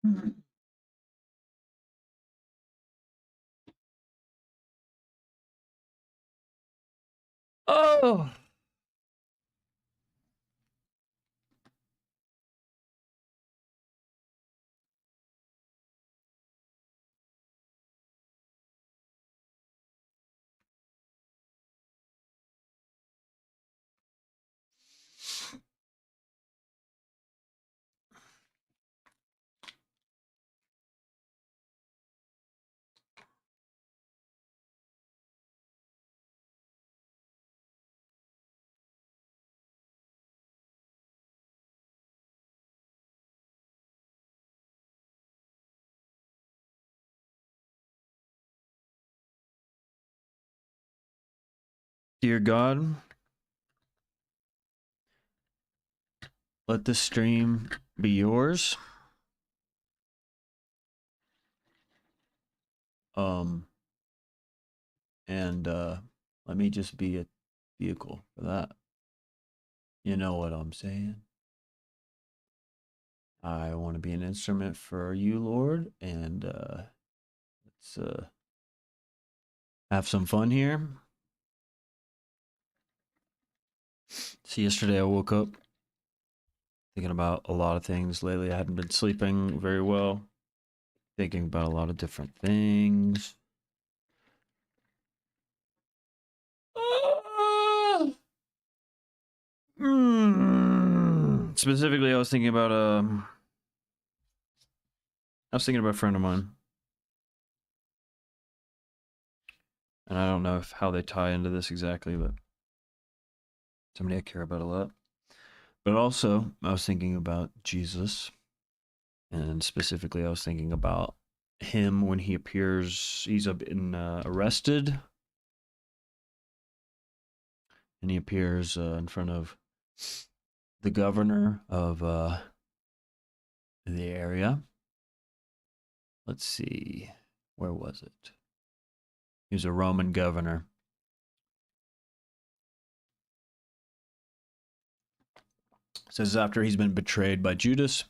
Oh, dear God, let this stream be yours. And let me just be a vehicle for that. You know what I'm saying? I want to be an instrument for you, Lord, and let's have some fun here. So yesterday I woke up thinking about a lot of things. Lately I hadn't been sleeping very well, thinking about a lot of different things. Specifically, I was thinking about a friend of mine, and I don't know how they tie into this exactly, but somebody I care about a lot. But also, I was thinking about Jesus, and specifically, I was thinking about him when he appears. He's been arrested, and he appears in front of the governor of the area. Let's see, where was it? He was a Roman governor. It says after he's been betrayed by Judas,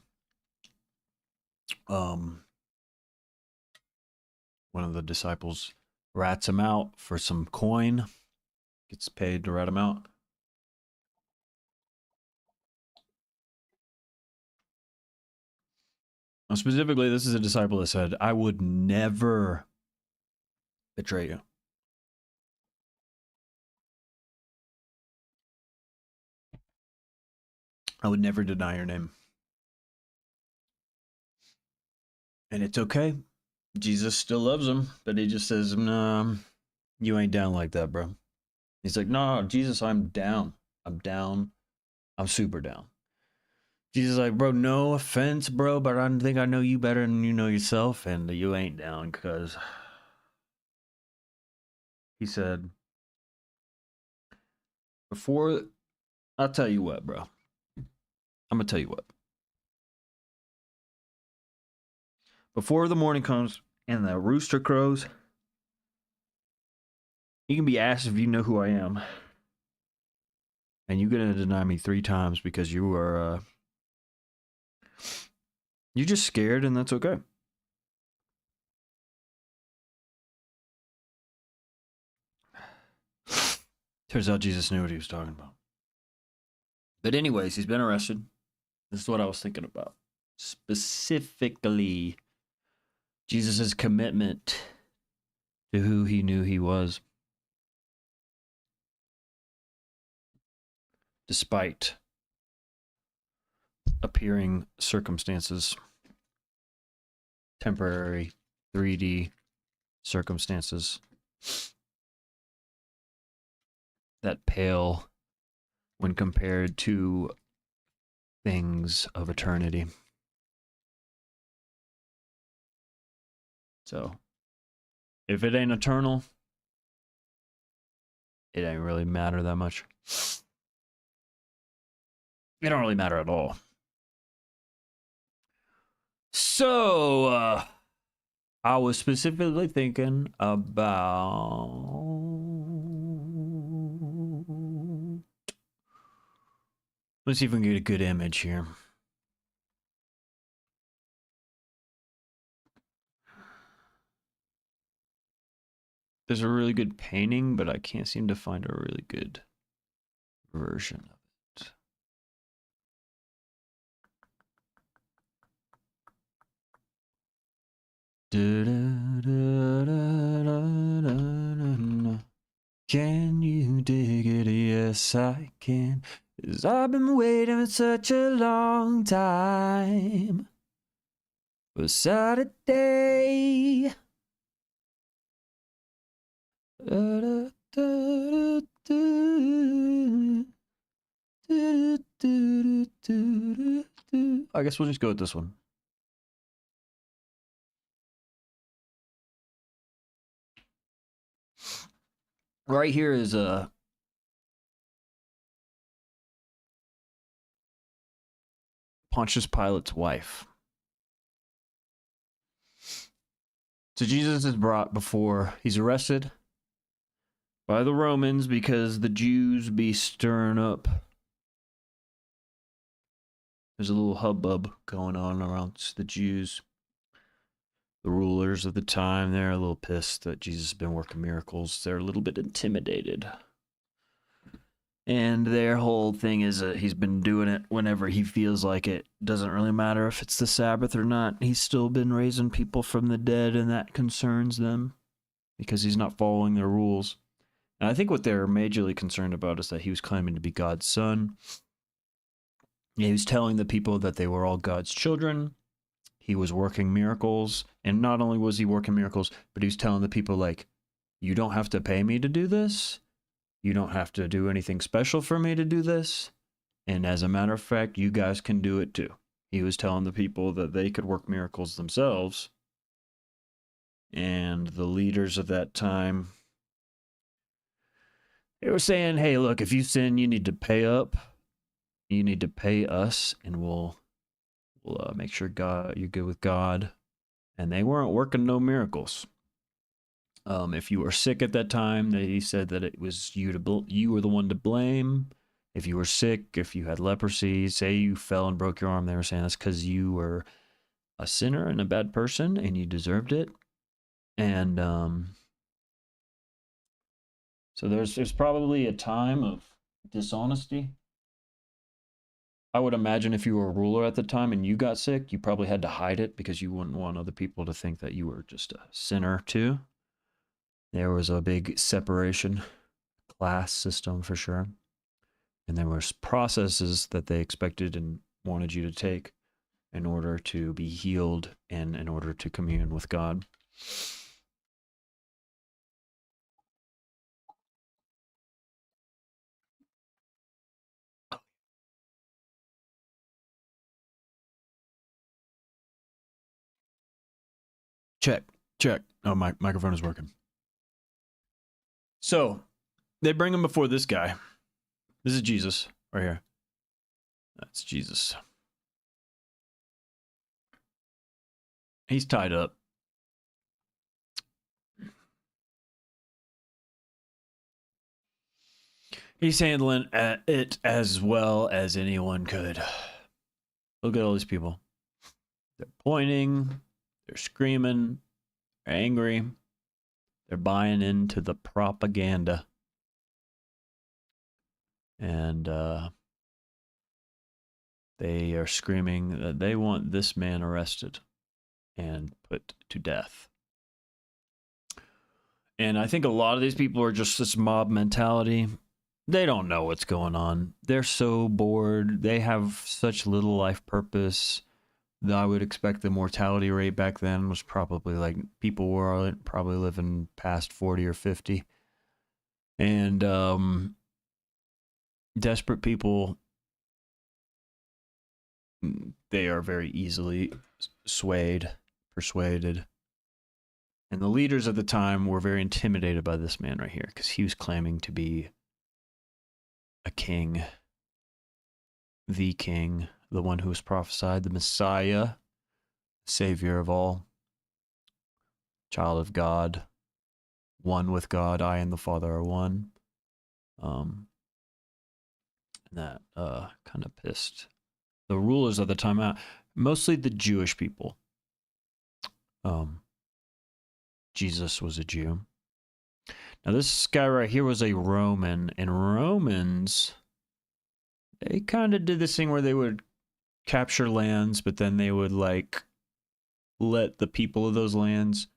one of the disciples rats him out for some coin, gets paid to rat him out. Specifically, this is a disciple that said, I would never betray you. I would never deny your name. And it's okay. Jesus still loves him, but he just says, no, you ain't down like that, bro. He's like, no, Jesus, I'm down. I'm down. I'm super down. Jesus is like, bro, no offense, bro, but I think I know you better than you know yourself, and you ain't down, because he said, before, I'll tell you what, bro. I'm going to tell you what. Before the morning comes and the rooster crows, you can be asked if you know who I am. And you're going to deny me 3 times because you are, you're just scared, and that's okay. Turns out Jesus knew what he was talking about. But anyways, he's been arrested. This is what I was thinking about. Specifically, Jesus' commitment to who he knew he was. Despite appearing circumstances, temporary 3D circumstances that pale when compared to things of eternity. So, if it ain't eternal, it ain't really matter that much. It don't really matter at all. So, I was specifically thinking about... Let's see if we can get a good image here. There's a really good painting, but I can't seem to find a really good version of it. Can you dig it? Yes, I can. 'Cause I've been waiting such a long time for Saturday. I guess we'll just go with this one. Right here is Pontius Pilate's wife. So Jesus is brought before he's arrested by the Romans because the Jews be stirring up. There's a little hubbub going on around the Jews. The rulers of the time, they're a little pissed that Jesus has been working miracles. They're a little bit intimidated. And their whole thing is that he's been doing it whenever he feels like it. Doesn't really matter if it's the Sabbath or not. He's still been raising people from the dead, and that concerns them because he's not following their rules. And I think what they're majorly concerned about is that he was claiming to be God's son. He was telling the people that they were all God's children. He was working miracles. And not only was he working miracles, but he was telling the people, like, you don't have to pay me to do this. You don't have to do anything special for me to do this. And as a matter of fact, you guys can do it too. He was telling the people that they could work miracles themselves. And the leaders of that time, they were saying, hey, look, if you sin, you need to pay up. You need to pay us, and we'll make sure you're good with God. And they weren't working no miracles. If you were sick at that time, they said that it was you were the one to blame. If you were sick, if you had leprosy, say you fell and broke your arm, they were saying that's because you were a sinner and a bad person, and you deserved it. And so there's probably a time of dishonesty. I would imagine if you were a ruler at the time and you got sick, you probably had to hide it because you wouldn't want other people to think that you were just a sinner too. There was a big separation, class system for sure. And there was processes that they expected and wanted you to take in order to be healed and in order to commune with God. Check. Oh, my microphone is working. So they bring him before this guy. This is Jesus right here. That's Jesus. He's tied up. He's handling it as well as anyone could. Look at all these people. They're pointing. They're screaming. They're angry. They're buying into the propaganda. And they are screaming that they want this man arrested and put to death. And I think a lot of these people are just this mob mentality. They don't know what's going on. They're so bored. They have such little life purpose. I would expect the mortality rate back then was probably like people were probably living past 40 or 50. And desperate people, they are very easily persuaded. And the leaders at the time were very intimidated by this man right here because he was claiming to be a king, the one who was prophesied, the Messiah, Savior of all, child of God, one with God. I and the Father are one. And that kind of pissed the rulers of the time out, mostly the Jewish people. Jesus was a Jew. Now, this guy right here was a Roman, and Romans, they kind of did this thing where they would capture lands, but then they would like let the people of those lands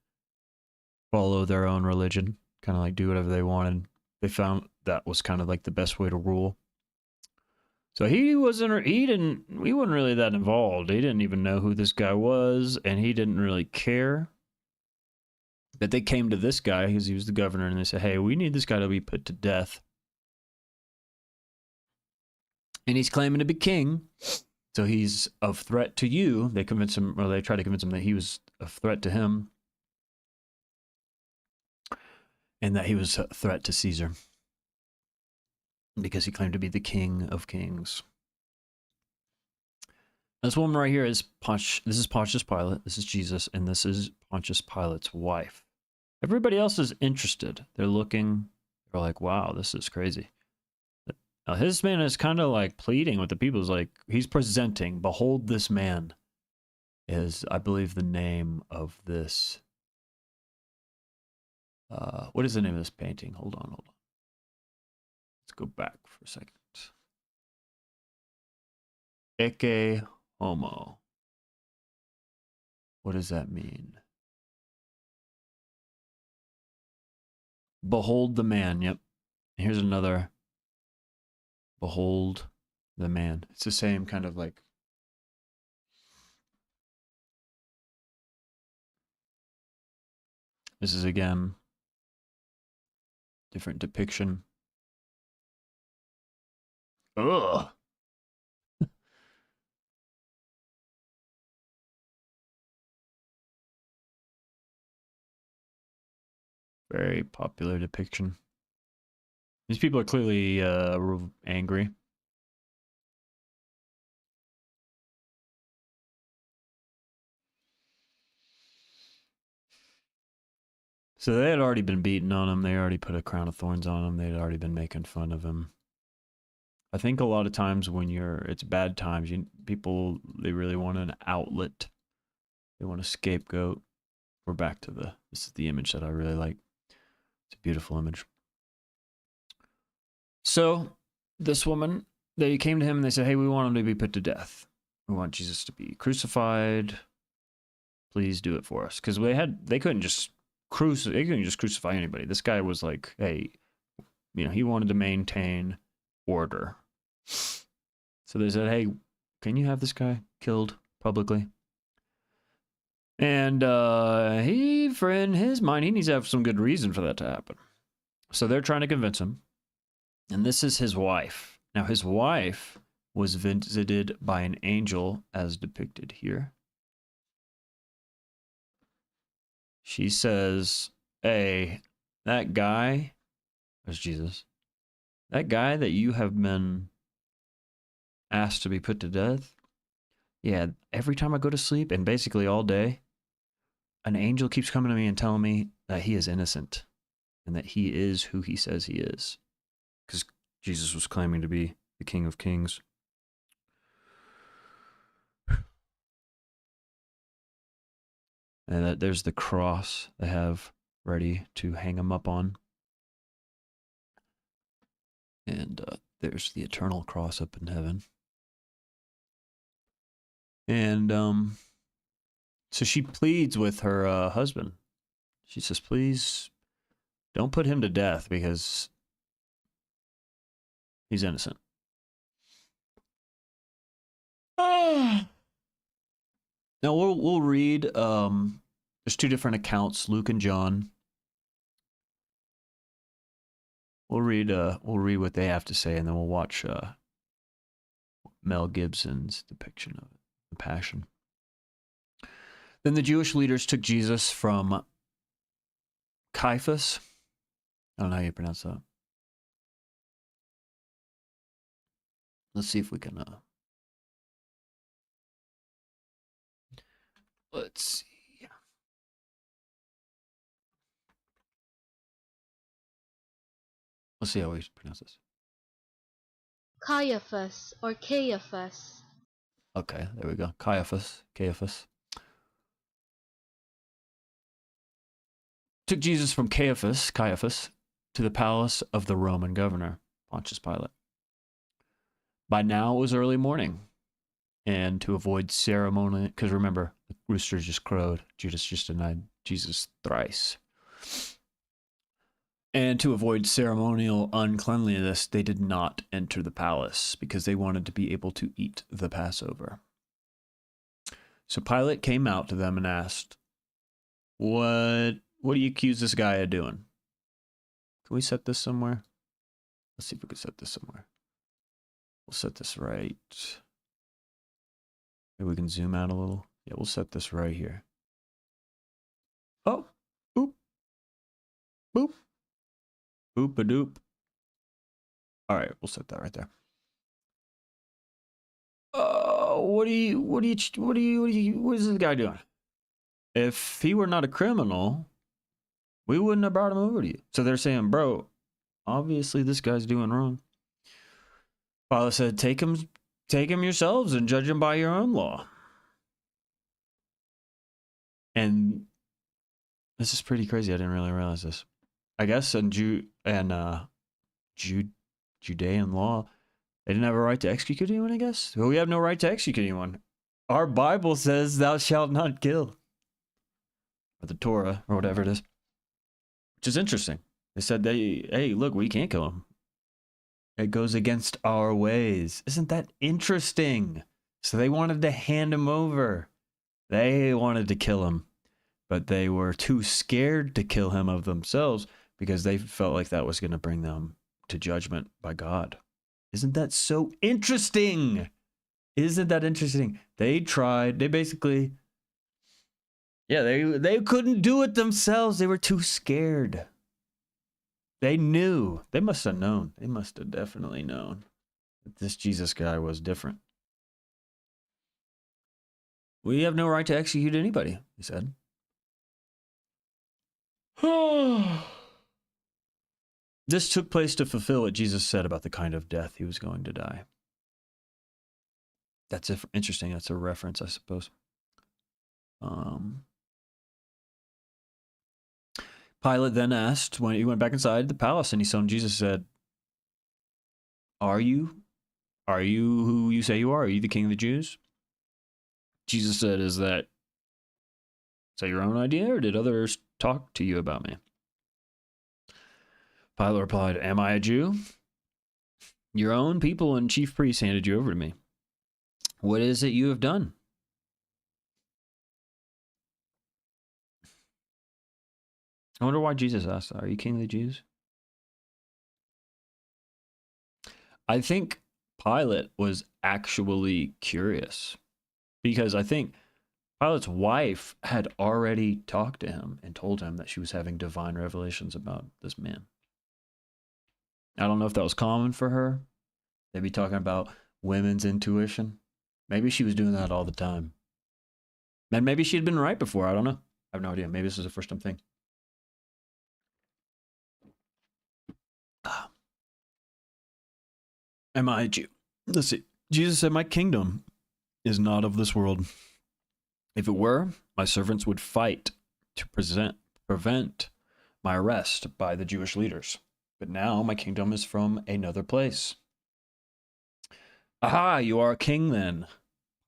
follow their own religion, kind of like do whatever they wanted. They found that was kind of like the best way to rule. So he wasn't really that involved. He didn't even know who this guy was, and he didn't really care. But they came to this guy because he was the governor, and they said, hey, we need this guy to be put to death. And he's claiming to be king, so he's of threat to you. They convince him, or they try to convince him that he was a threat to him, and that he was a threat to Caesar, because he claimed to be the king of kings. This woman right here is this is Pontius Pilate, this is Jesus, and this is Pontius Pilate's wife. Everybody else is interested. They're looking, they're like, wow, this is crazy. Now his man is kind of like pleading with the people. He's like, he's presenting, behold this man, is, I believe, the name of this. What is the name of this painting? Hold on. Let's go back for a second. Ecce homo. What does that mean? Behold the man. Yep. Here's another. Behold the man. It's the same kind of like. This is again different depiction. Ugh. Very popular depiction. These people are clearly angry. So they had already been beating on him. They already put a crown of thorns on him. They had already been making fun of him. I think a lot of times when it's bad times, people, they really want an outlet. They want a scapegoat. We're back to this is the image that I really like. It's a beautiful image. So this woman, they came to him and they said, hey, we want him to be put to death. We want Jesus to be crucified. Please do it for us. Because they couldn't just crucify anybody. This guy was like, hey, he wanted to maintain order. So they said, hey, can you have this guy killed publicly? And for in his mind, he needs to have some good reason for that to happen. So they're trying to convince him. And this is his wife. Now, his wife was visited by an angel, as depicted here. She says, hey, that guy, there's Jesus, that guy that you have been asked to be put to death, yeah, every time I go to sleep, and basically all day, an angel keeps coming to me and telling me that he is innocent and that he is who he says he is. Because Jesus was claiming to be the King of Kings. And there's the cross they have ready to hang him up on. And there's the eternal cross up in heaven. And so she pleads with her husband. She says, please don't put him to death because he's innocent. Now we'll read. There's two different accounts, Luke and John. We'll read what they have to say, and then we'll watch Mel Gibson's depiction of it, the Passion. Then the Jewish leaders took Jesus from Caiaphas. I don't know how you pronounce that. Let's see if we can. Let's see. Let's see how we pronounce this. Caiaphas or Caiaphas. Okay, there we go. Caiaphas. Took Jesus from Caiaphas, to the palace of the Roman governor, Pontius Pilate. By now it was early morning, and to avoid ceremony, because remember, the rooster just crowed. Judas just denied Jesus thrice. And to avoid ceremonial uncleanliness, they did not enter the palace because they wanted to be able to eat the Passover. So Pilate came out to them and asked, What do you accuse this guy of doing? Can we set this somewhere? Let's see if we can set this somewhere. We'll set this right. Maybe we can zoom out a little. Yeah, we'll set this right here. Oh, boop, boop, boop a doop. All right, we'll set that right there. What is this guy doing? If he were not a criminal, we wouldn't have brought him over to you. So they're saying, bro, obviously this guy's doing wrong. Pilate said, take him yourselves and judge him by your own law. And this is pretty crazy. I didn't really realize this. I guess in Judean law, they didn't have a right to execute anyone, I guess. Well, we have no right to execute anyone. Our Bible says, thou shalt not kill. Or the Torah, or whatever it is. Which is interesting. They said, hey, look, we can't kill him. It goes against our ways. Isn't that interesting? So they wanted to hand him over. They wanted to kill him. But they were too scared to kill him of themselves because they felt like that was going to bring them to judgment by God. Isn't that so interesting? Isn't that interesting? They tried. They basically, yeah, they couldn't do it themselves. They were too scared. They knew. They must have known. They must have definitely known that this Jesus guy was different. We have no right to execute anybody, he said. This took place to fulfill what Jesus said about the kind of death he was going to die. That's interesting. That's a reference, I suppose. Pilate then asked, when he went back inside the palace, and he saw Jesus said, Are you who you say you are? Are you the king of the Jews? Jesus said, Is that your own idea, or did others talk to you about me? Pilate replied, Am I a Jew? Your own people and chief priests handed you over to me. What is it you have done? I wonder why Jesus asked that. Are you king of the Jews? I think Pilate was actually curious because I think Pilate's wife had already talked to him and told him that she was having divine revelations about this man. I don't know if that was common for her. They'd be talking about women's intuition. Maybe she was doing that all the time. And maybe she'd been right before. I don't know. I have no idea. Maybe this is the first time thing. Am I a Jew? Let's see. Jesus said, My kingdom is not of this world. If it were, my servants would fight to prevent my arrest by the Jewish leaders. But now my kingdom is from another place. Aha, you are a king then,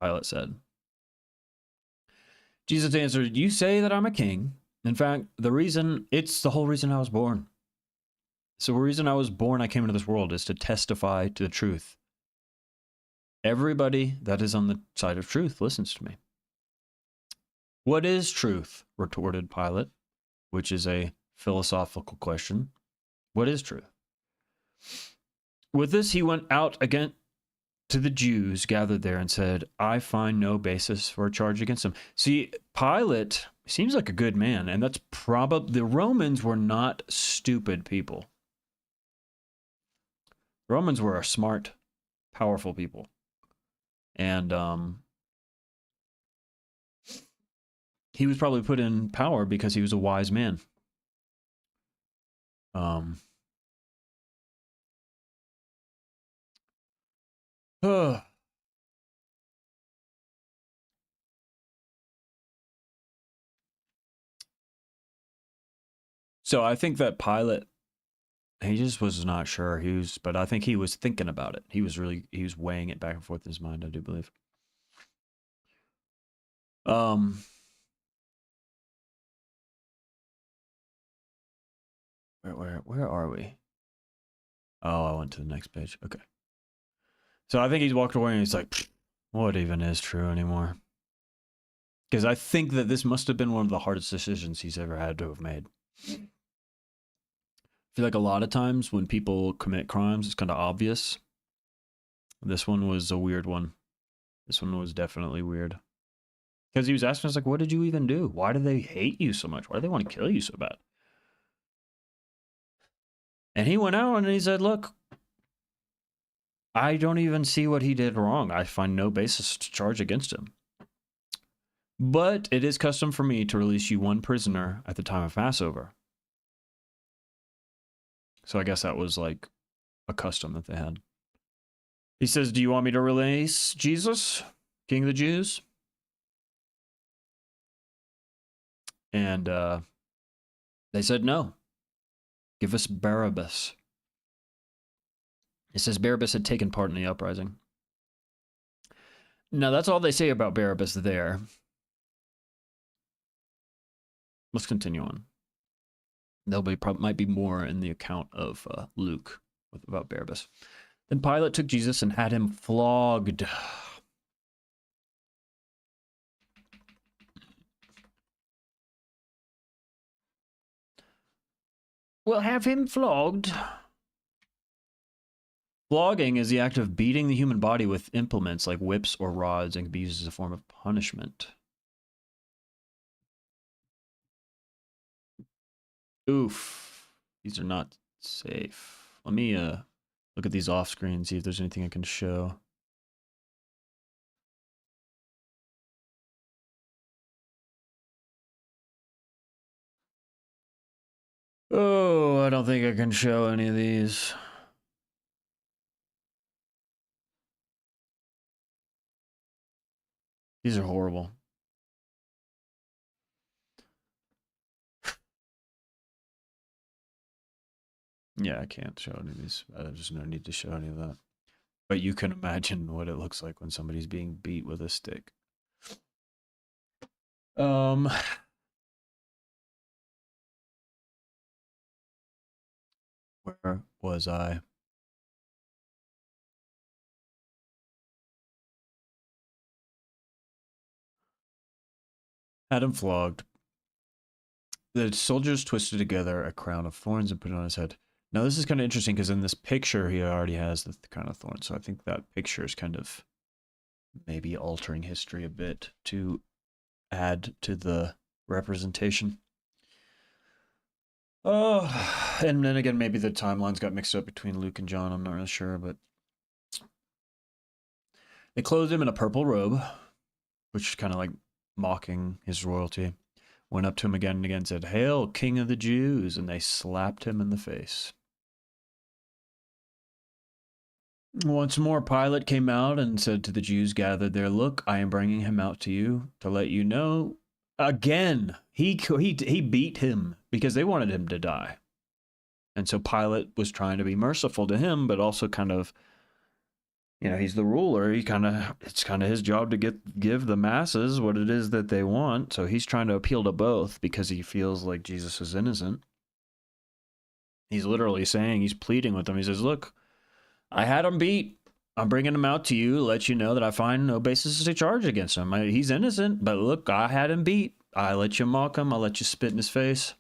Pilate said. Jesus answered, You say that I'm a king. In fact, it's the whole reason I was born. So the reason I was born, I came into this world, is to testify to the truth. Everybody that is on the side of truth listens to me. What is truth? Retorted Pilate, which is a philosophical question. What is truth? With this, he went out again to the Jews gathered there and said, I find no basis for a charge against him. See, Pilate seems like a good man, and that's probably, the Romans were not stupid people. The Romans were a smart, powerful people. And he was probably put in power because he was a wise man. So I think that Pilate He just was not sure. But I think he was thinking about it. He was weighing it back and forth in his mind, I do believe. Um, where are we? Oh, I went to the next page. Okay. So I think he's walked away and he's like, what even is true anymore? Because I think that this must have been one of the hardest decisions he's ever had to have made. I feel like a lot of times when people commit crimes, it's kind of obvious. This one was a weird one. This one was definitely weird. Because he was asking us, like, what did you even do? Why do they hate you so much? Why do they want to kill you so bad? And he went out and he said, look, I don't even see what he did wrong. I find no basis to charge against him. But it is custom for me to release you one prisoner at the time of Passover. So I guess that was like a custom that they had. He says, do you want me to release Jesus, King of the Jews? And they said, no. Give us Barabbas. It says Barabbas had taken part in the uprising. Now, that's all they say about Barabbas there. Let's continue on. Might be more in the account of Luke about Barabbas. Then Pilate took Jesus and had him flogged. We'll have him flogged. Flogging is the act of beating the human body with implements like whips or rods and can be used as a form of punishment. Oof. These are not safe. Let me look at these off screen, see if there's anything I can show. Oh, I don't think I can show any of these. These are horrible. Yeah, I can't show any of these. There's no need to show any of that. But you can imagine what it looks like when somebody's being beat with a stick. Where was I? Had him flogged. The soldiers twisted together a crown of thorns and put it on his head. Now, this is kind of interesting because in this picture, he already has the crown of thorns. So I think that picture is kind of maybe altering history a bit to add to the representation. Oh, and then again, maybe the timelines got mixed up between Luke and John. I'm not really sure, but they clothed him in a purple robe, which is kind of like mocking his royalty. Went up to him again and again and said, "Hail, King of the Jews!" And they slapped him in the face. Once more, Pilate came out and said to the Jews gathered there, "Look, I am bringing him out to you to let you know." Again, he beat him because they wanted him to die. And so Pilate was trying to be merciful to him, but also kind of, he's the ruler. It's kind of his job to give the masses what it is that they want. So he's trying to appeal to both because he feels like Jesus is innocent. He's literally saying, he's pleading with them. He says, "Look, I had him beat. I'm bringing him out to you, let you know that I find no basis to charge against him. He's innocent, but look, I had him beat. I let you mock him. I let you spit in his face."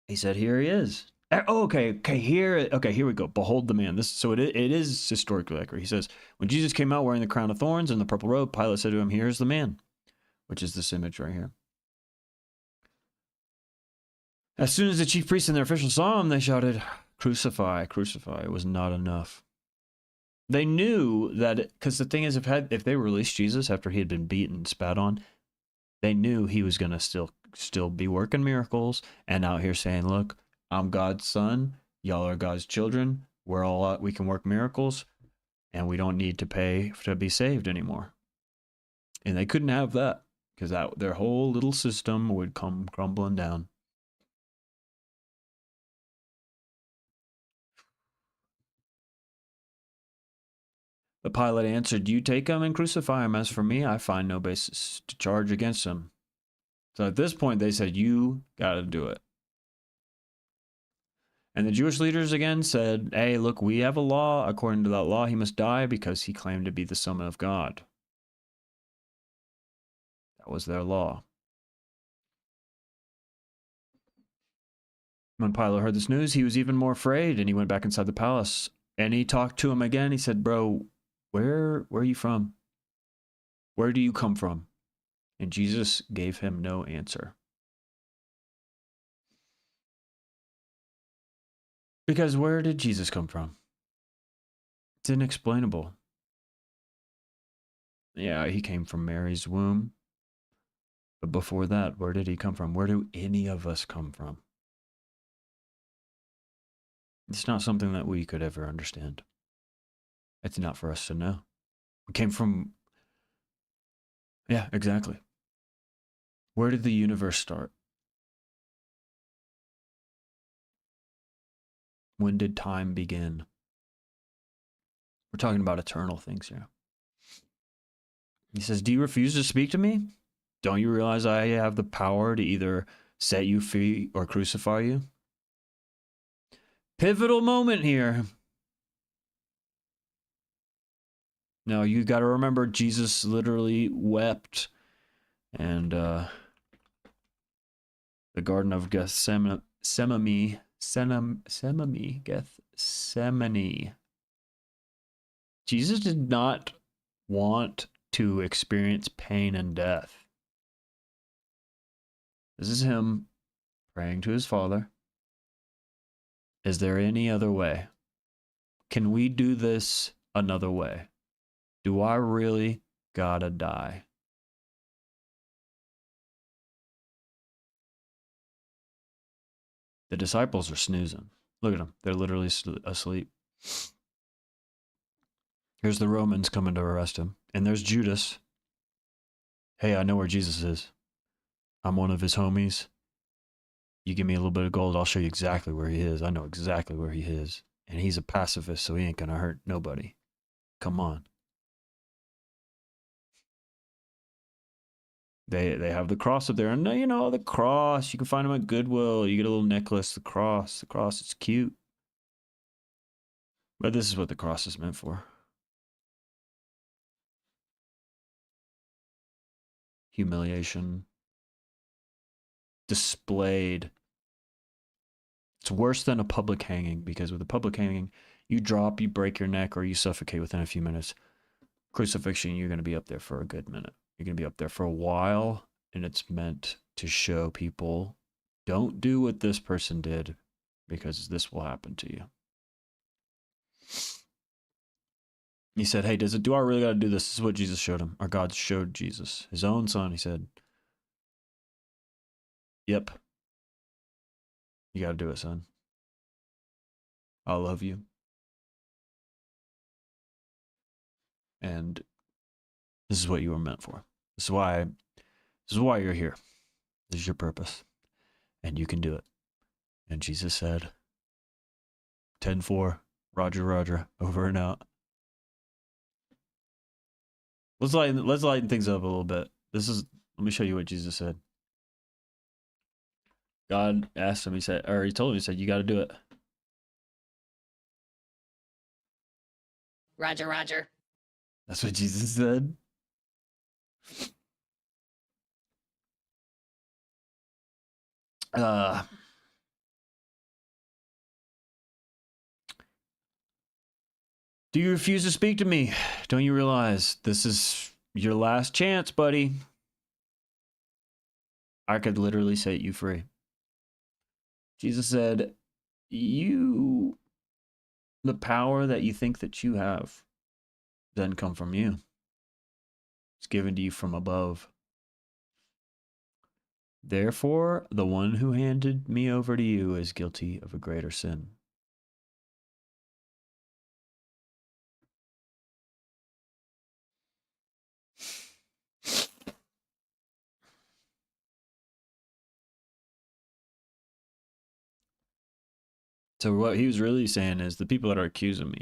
He said, "Here he is." Oh, okay, here we go. Behold the man. It is historically accurate. He says, when Jesus came out wearing the crown of thorns and the purple robe, Pilate said to him, "Here's the man," which is this image right here. As soon as the chief priests and their officials saw him, they shouted, "Crucify, crucify." It was not enough. They knew that, because the thing is, if they released Jesus after he had been beaten and spat on, they knew he was going to still be working miracles and out here saying, "Look, I'm God's son. Y'all are God's children. We can work miracles, and we don't need to pay to be saved anymore." And they couldn't have that because their whole little system would come crumbling down. The Pilate answered, "You take him and crucify him. As for me, I find no basis to charge against him." So at this point, they said, "You got to do it." And the Jewish leaders again said, "Hey, look, we have a law. According to that law, he must die because he claimed to be the Son of God." That was their law. When Pilate heard this news, he was even more afraid, and he went back inside the palace. And he talked to him again. He said, "Bro, where are you from? Where do you come from?" And Jesus gave him no answer. Because where did Jesus come from? It's inexplainable. Yeah, he came from Mary's womb. But before that, where did he come from? Where do any of us come from? It's not something that we could ever understand. It's not for us to know. We came from, yeah, exactly. Where did the universe start? When did time begin? We're talking about eternal things here. He says, "Do you refuse to speak to me? Don't you realize I have the power to either set you free or crucify you?" Pivotal moment here. Now, you got to remember, Jesus literally wept, and the Garden of Gethsemane, Gethsemane. Jesus did not want to experience pain and death. This is him praying to his Father. Is there any other way? Can we do this another way? Do I really gotta die? The disciples are snoozing. Look at them. They're literally asleep. Here's the Romans coming to arrest him. And there's Judas. "Hey, I know where Jesus is. I'm one of his homies. You give me a little bit of gold, I'll show you exactly where he is. I know exactly where he is. And he's a pacifist, so he ain't gonna hurt nobody. Come on." They have the cross up there. And you know, the cross, you can find them at Goodwill. You get a little necklace, the cross. The cross is cute. But this is what the cross is meant for. Humiliation. Displayed. It's worse than a public hanging, because with a public hanging, you drop, you break your neck, or you suffocate within a few minutes. Crucifixion, you're going to be up there for a good minute. You're going to be up there for a while, and it's meant to show people, don't do what this person did, because this will happen to you. He said, "Hey, do I really got to do this?" This is what Jesus showed him, or God showed Jesus, his own son. He said, "Yep, you got to do it, son. I love you. And this is what you were meant for. This is why you're here. This is your purpose. And you can do it." And Jesus said, 10-4, Roger, Roger, over and out. Let's lighten things up a little bit. Let me show you what Jesus said. God asked him, he told him, he said, "You got to do it." Roger, Roger. That's what Jesus said. "Do you refuse to speak to me? Don't you realize this is your last chance, buddy? I could literally set you free." Jesus said, the power that you think that you have doesn't come from you. It's given to you from above. Therefore, the one who handed me over to you is guilty of a greater sin. So what he was really saying is, the people that are accusing me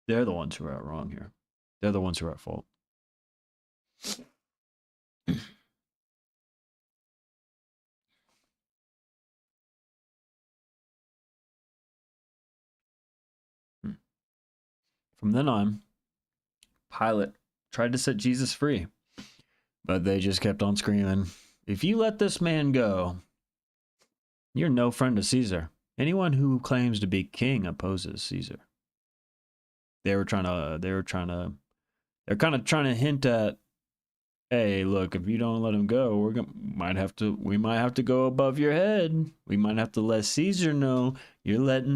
They're the ones who are wrong here. They're the ones who are at fault. From then on, Pilate tried to set Jesus free, but they just kept on screaming, "If you let this man go, you're no friend of Caesar. Anyone who claims to be king opposes Caesar." They're kind of trying to hint at, hey, look, if you don't let him go, we might have to go above your head. We might have to let Caesar know you're letting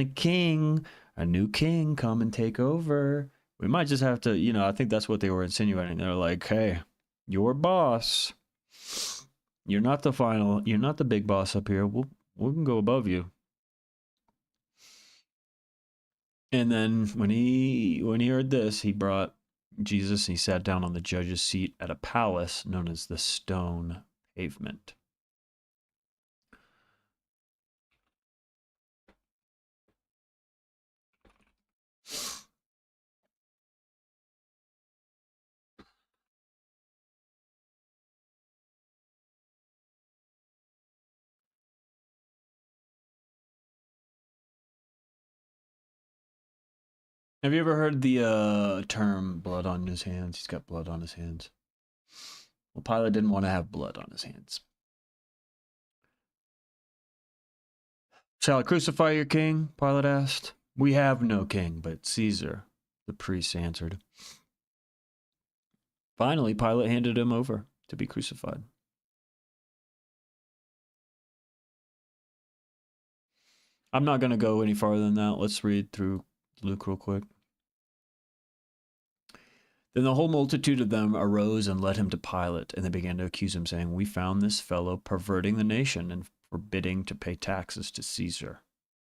a new king come and take over. We might just have to, I think that's what they were insinuating. They're like, hey, your boss, you're not the big boss up here. We can go above you. And then when he heard this, he brought Jesus and he sat down on the judge's seat at a palace known as the Stone Pavement. Have you ever heard the term blood on his hands? He's got blood on his hands. Well, Pilate didn't want to have blood on his hands. Shall I crucify your king? Pilate asked. We have no king but Caesar, the priest answered. Finally, Pilate handed him over to be crucified. I'm not going to go any farther than that. Let's read through Luke real quick. Then the whole multitude of them arose and led him to Pilate, and they began to accuse him, saying, "We found this fellow perverting the nation and forbidding to pay taxes to Caesar,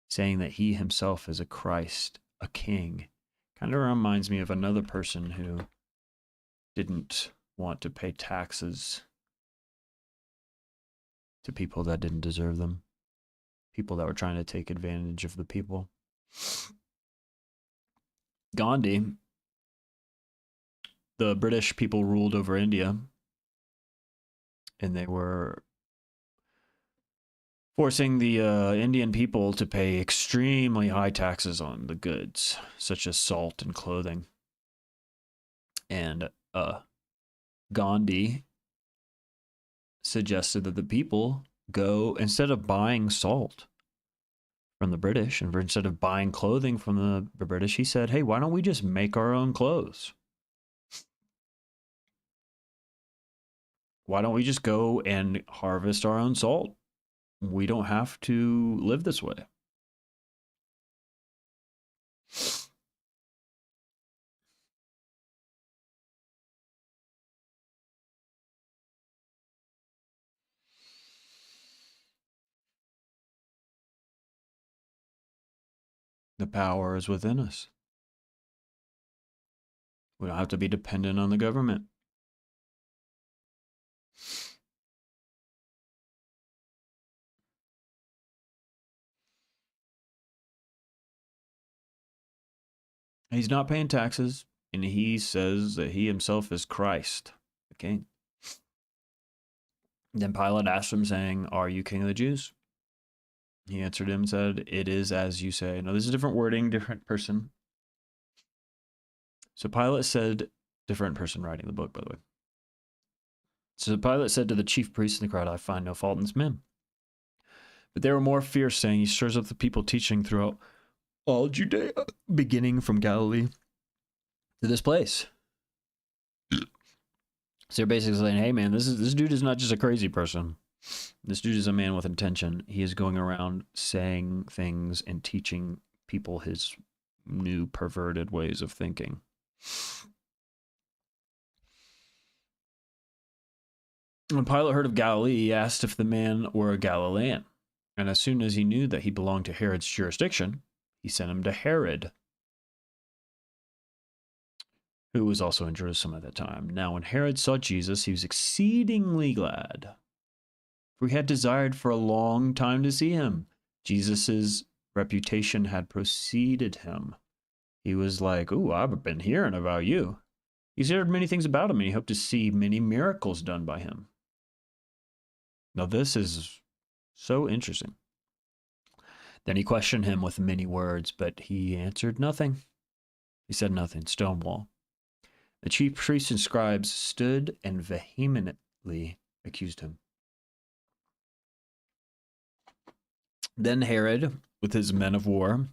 saying that he himself is a Christ, a king." Kind of reminds me of another person who didn't want to pay taxes to people that didn't deserve them, people that were trying to take advantage of the people. Gandhi, the British people ruled over India, and they were forcing the Indian people to pay extremely high taxes on the goods, such as salt and clothing. And Gandhi suggested that the people go, instead of buying salt from the British, and instead of buying clothing from the British, he said, hey, why don't we just make our own clothes? Why don't we just go and harvest our own salt? We don't have to live this way. The power is within us. We don't have to be dependent on the government. He's not paying taxes, and he says that he himself is Christ, the king. Then Pilate asked him, saying, "Are you king of the Jews?" He answered him and said, "It is as you say." Now, this is different wording, different person. So Pilate said, different person writing the book, by the way. So Pilate said to the chief priests in the crowd, "I find no fault in this man." But they were more fierce, saying, "He stirs up the people, teaching throughout all Judea, beginning from Galilee to this place." So they're basically saying, hey man, this dude is not just a crazy person. This dude is a man with intention. He is going around saying things and teaching people his new perverted ways of thinking. When Pilate heard of Galilee, he asked if the man were a Galilean. And as soon as he knew that he belonged to Herod's jurisdiction, he sent him to Herod, who was also in Jerusalem at that time. Now, when Herod saw Jesus, he was exceedingly glad, for he had desired for a long time to see him. Jesus' reputation had preceded him, He was like, "Ooh, I've been hearing about you." He's heard many things about him, and he hoped to see many miracles done by him. Now, this is so interesting. Then he questioned him with many words, but he answered nothing. He said nothing. Stonewall. The chief priests and scribes stood and vehemently accused him. Then Herod, with his men of war,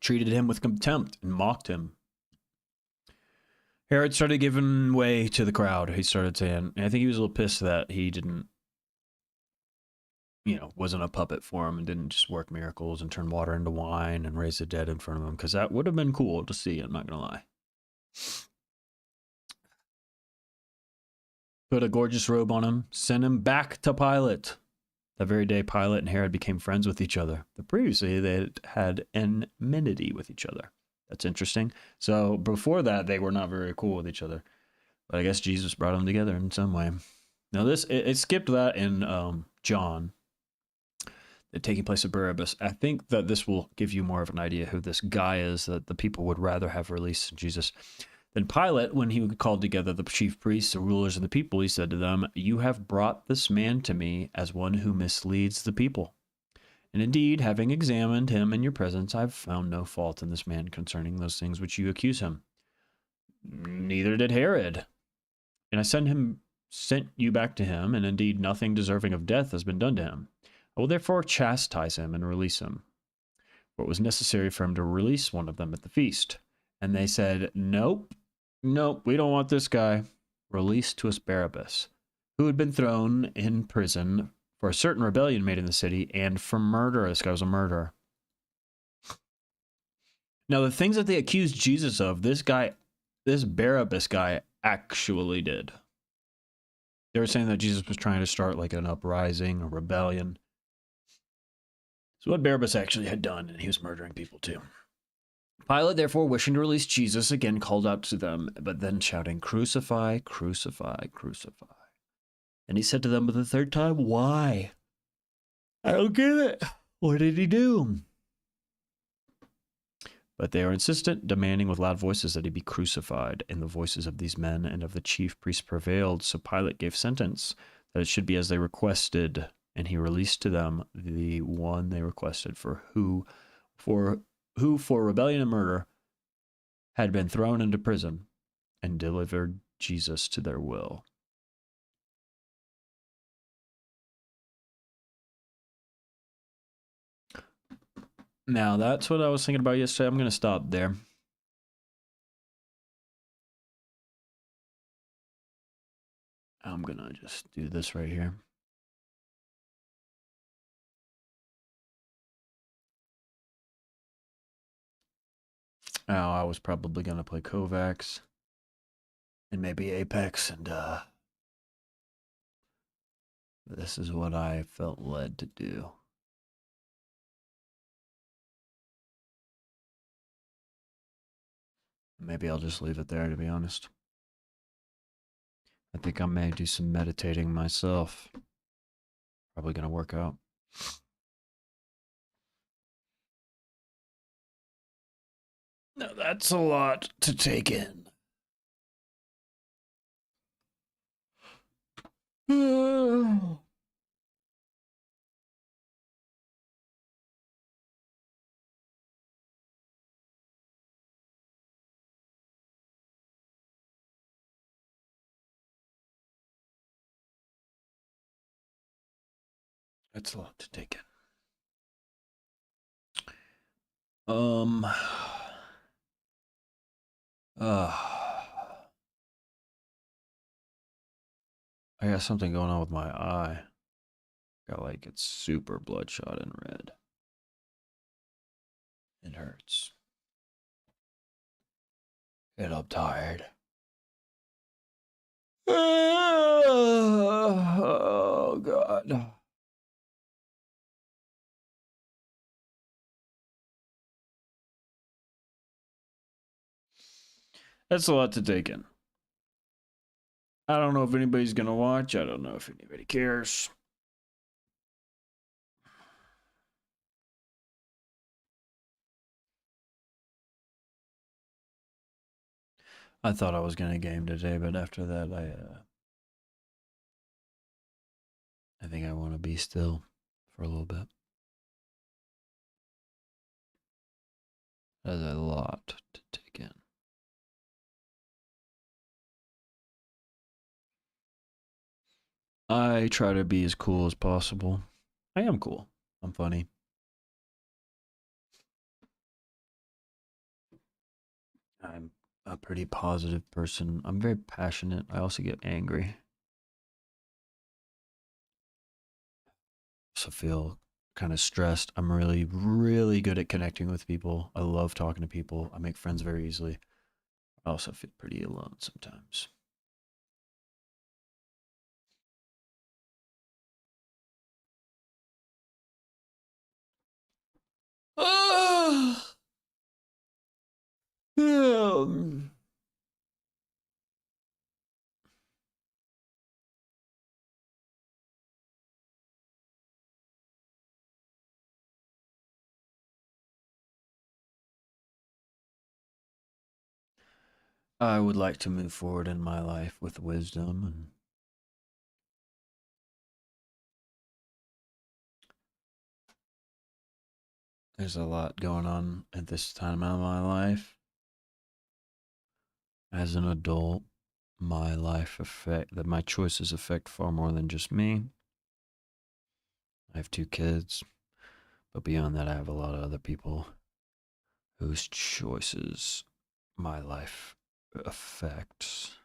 treated him with contempt and mocked him. Herod started giving way to the crowd. He started saying, and I think he was a little pissed that he didn't, wasn't a puppet for him and didn't just work miracles and turn water into wine and raise the dead in front of him, because that would have been cool to see, I'm not going to lie. Put a gorgeous robe on him, sent him back to Pilate. That very day, Pilate and Herod became friends with each other. But previously, they had enmity with each other. That's interesting. So before that, they were not very cool with each other. But I guess Jesus brought them together in some way. Now, it skipped that in John, taking place of Barabbas. I think that this will give you more of an idea who this guy is that the people would rather have released Jesus. Then Pilate, when he called together the chief priests, the rulers, and the people, he said to them, "You have brought this man to me as one who misleads the people. And indeed, having examined him in your presence, I have found no fault in this man concerning those things which you accuse him. Neither did Herod. And I sent you back to him, and indeed nothing deserving of death has been done to him. I will therefore chastise him and release him. For it was necessary for him to release one of them at the feast." And they said, "Nope, we don't want this guy. Release to us Barabbas, who had been thrown in prison for a certain rebellion made in the city and for murder." This guy was a murderer. Now, the things that they accused Jesus of, this Barabbas guy actually did. They were saying that Jesus was trying to start like an uprising, a rebellion. So what Barabbas actually had done, and he was murdering people too. Pilate, therefore, wishing to release Jesus, again called out to them, but then shouting, "Crucify, crucify, crucify." And he said to them for the third time, "Why? I don't get it. What did he do?" But they are insistent, demanding with loud voices that he be crucified. And the voices of these men and of the chief priests prevailed. So Pilate gave sentence that it should be as they requested, and he released to them the one they requested, who for rebellion and murder had been thrown into prison, and delivered Jesus to their will. Now, that's what I was thinking about yesterday. I'm going to stop there. I'm going to just do this right here. Now, I was probably going to play Kovacs and maybe Apex, and this is what I felt led to do. Maybe I'll just leave it there, to be honest. I think I may do some meditating myself. Probably going to work out. Now, that's a lot to take in. That's a lot to take in. I got something going on with my eye. Got like it's super bloodshot and red. It hurts. And I'm tired. Oh, God. That's a lot to take in. I don't know if anybody's going to watch. I don't know if anybody cares. I thought I was gonna game today, but after that, I think I want to be still for a little bit. That's a lot to take in. I try to be as cool as possible. I am cool. I'm funny. I'm a pretty positive person. I'm very passionate. I also get angry. So feel kind of stressed. I'm really, really good at connecting with people. I love talking to people. I make friends very easily. I also feel pretty alone sometimes. Um, I would like to move forward in my life with wisdom, and there's a lot going on at this time of my life. As an adult, my life affect that my choices affect far more than just me. I have two kids, but beyond that, I have a lot of other people whose choices my life affects.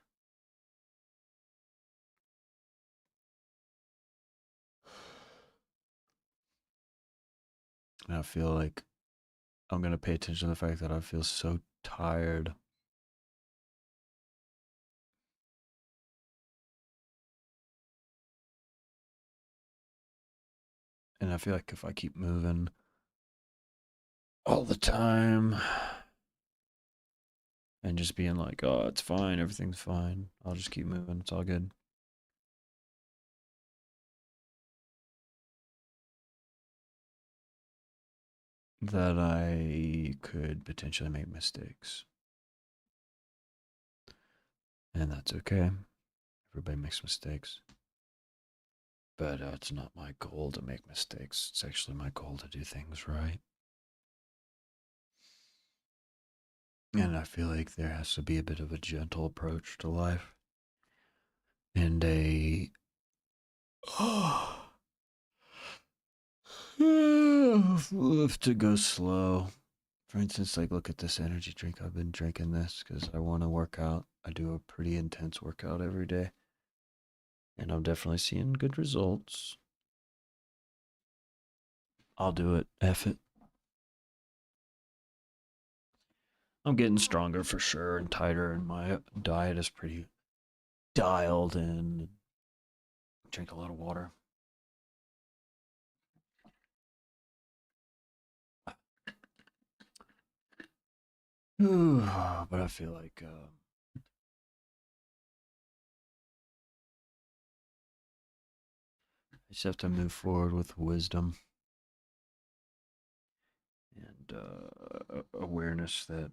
And I feel like I'm going to pay attention to the fact that I feel so tired. And I feel like if I keep moving all the time and just being like, oh, it's fine, everything's fine, I'll just keep moving, it's all good. That I could potentially make mistakes. And that's okay. Everybody makes mistakes. But it's not my goal to make mistakes. It's actually my goal to do things right. And I feel like there has to be a bit of a gentle approach to life. And a love to go slow. For instance, like look at this energy drink. I've been drinking this because I want to work out. I do a pretty intense workout every day. And I'm definitely seeing good results. I'll do it. F it. I'm getting stronger for sure and tighter, and my diet is pretty dialed in. Drink a lot of water. But I feel like I just have to move forward with wisdom and awareness that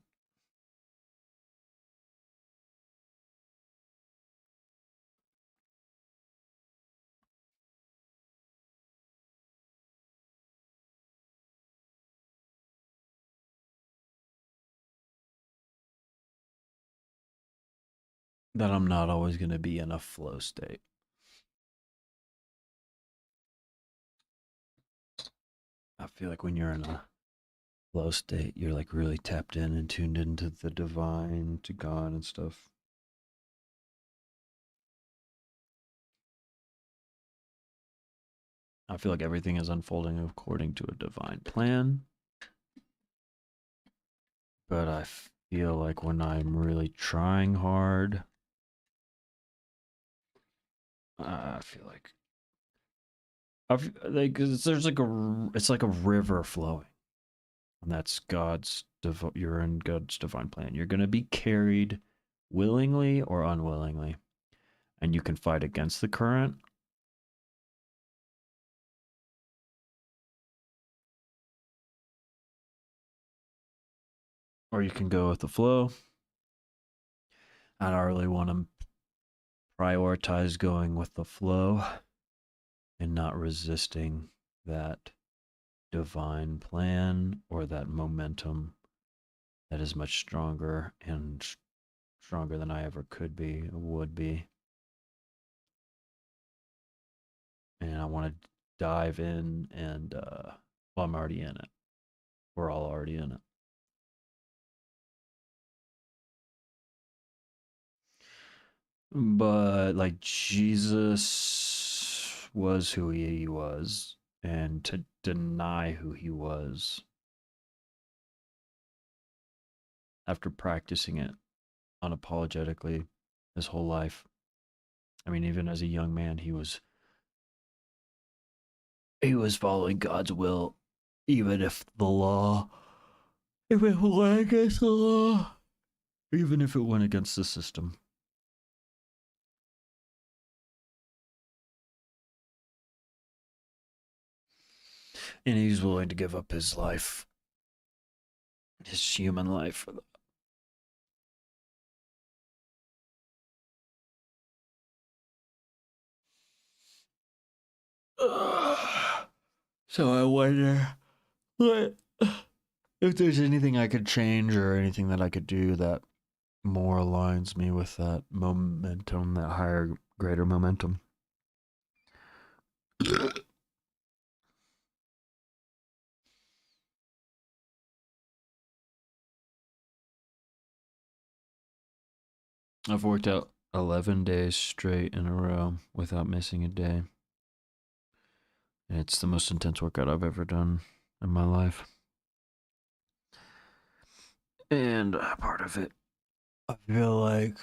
I'm not always going to be in a flow state. I feel like when you're in a flow state, you're like really tapped in and tuned into the divine, to God and stuff. I feel like everything is unfolding according to a divine plan. But I feel like when I'm really trying hard, I feel like there's like it's like a river flowing, and that's you're in God's divine plan. You're gonna be carried willingly or unwillingly, and you can fight against the current, or you can go with the flow. I don't really want to prioritize going with the flow and not resisting that divine plan or that momentum that is much stronger and stronger than I ever could be, would be. And I want to dive in and, well, I'm already in it. We're all already in it. But like Jesus was who he was, and to deny who he was after practicing it unapologetically his whole life. I mean, even as a young man, he was following God's will, even if the law, if it went against the law, even if it went against the system. And he's willing to give up his life, his human life, for the. So I wonder what if there's anything I could change or anything that I could do that more aligns me with that momentum, that higher, greater momentum. I've worked out 11 days straight in a row without missing a day. And it's the most intense workout I've ever done in my life. And part of it, I feel like,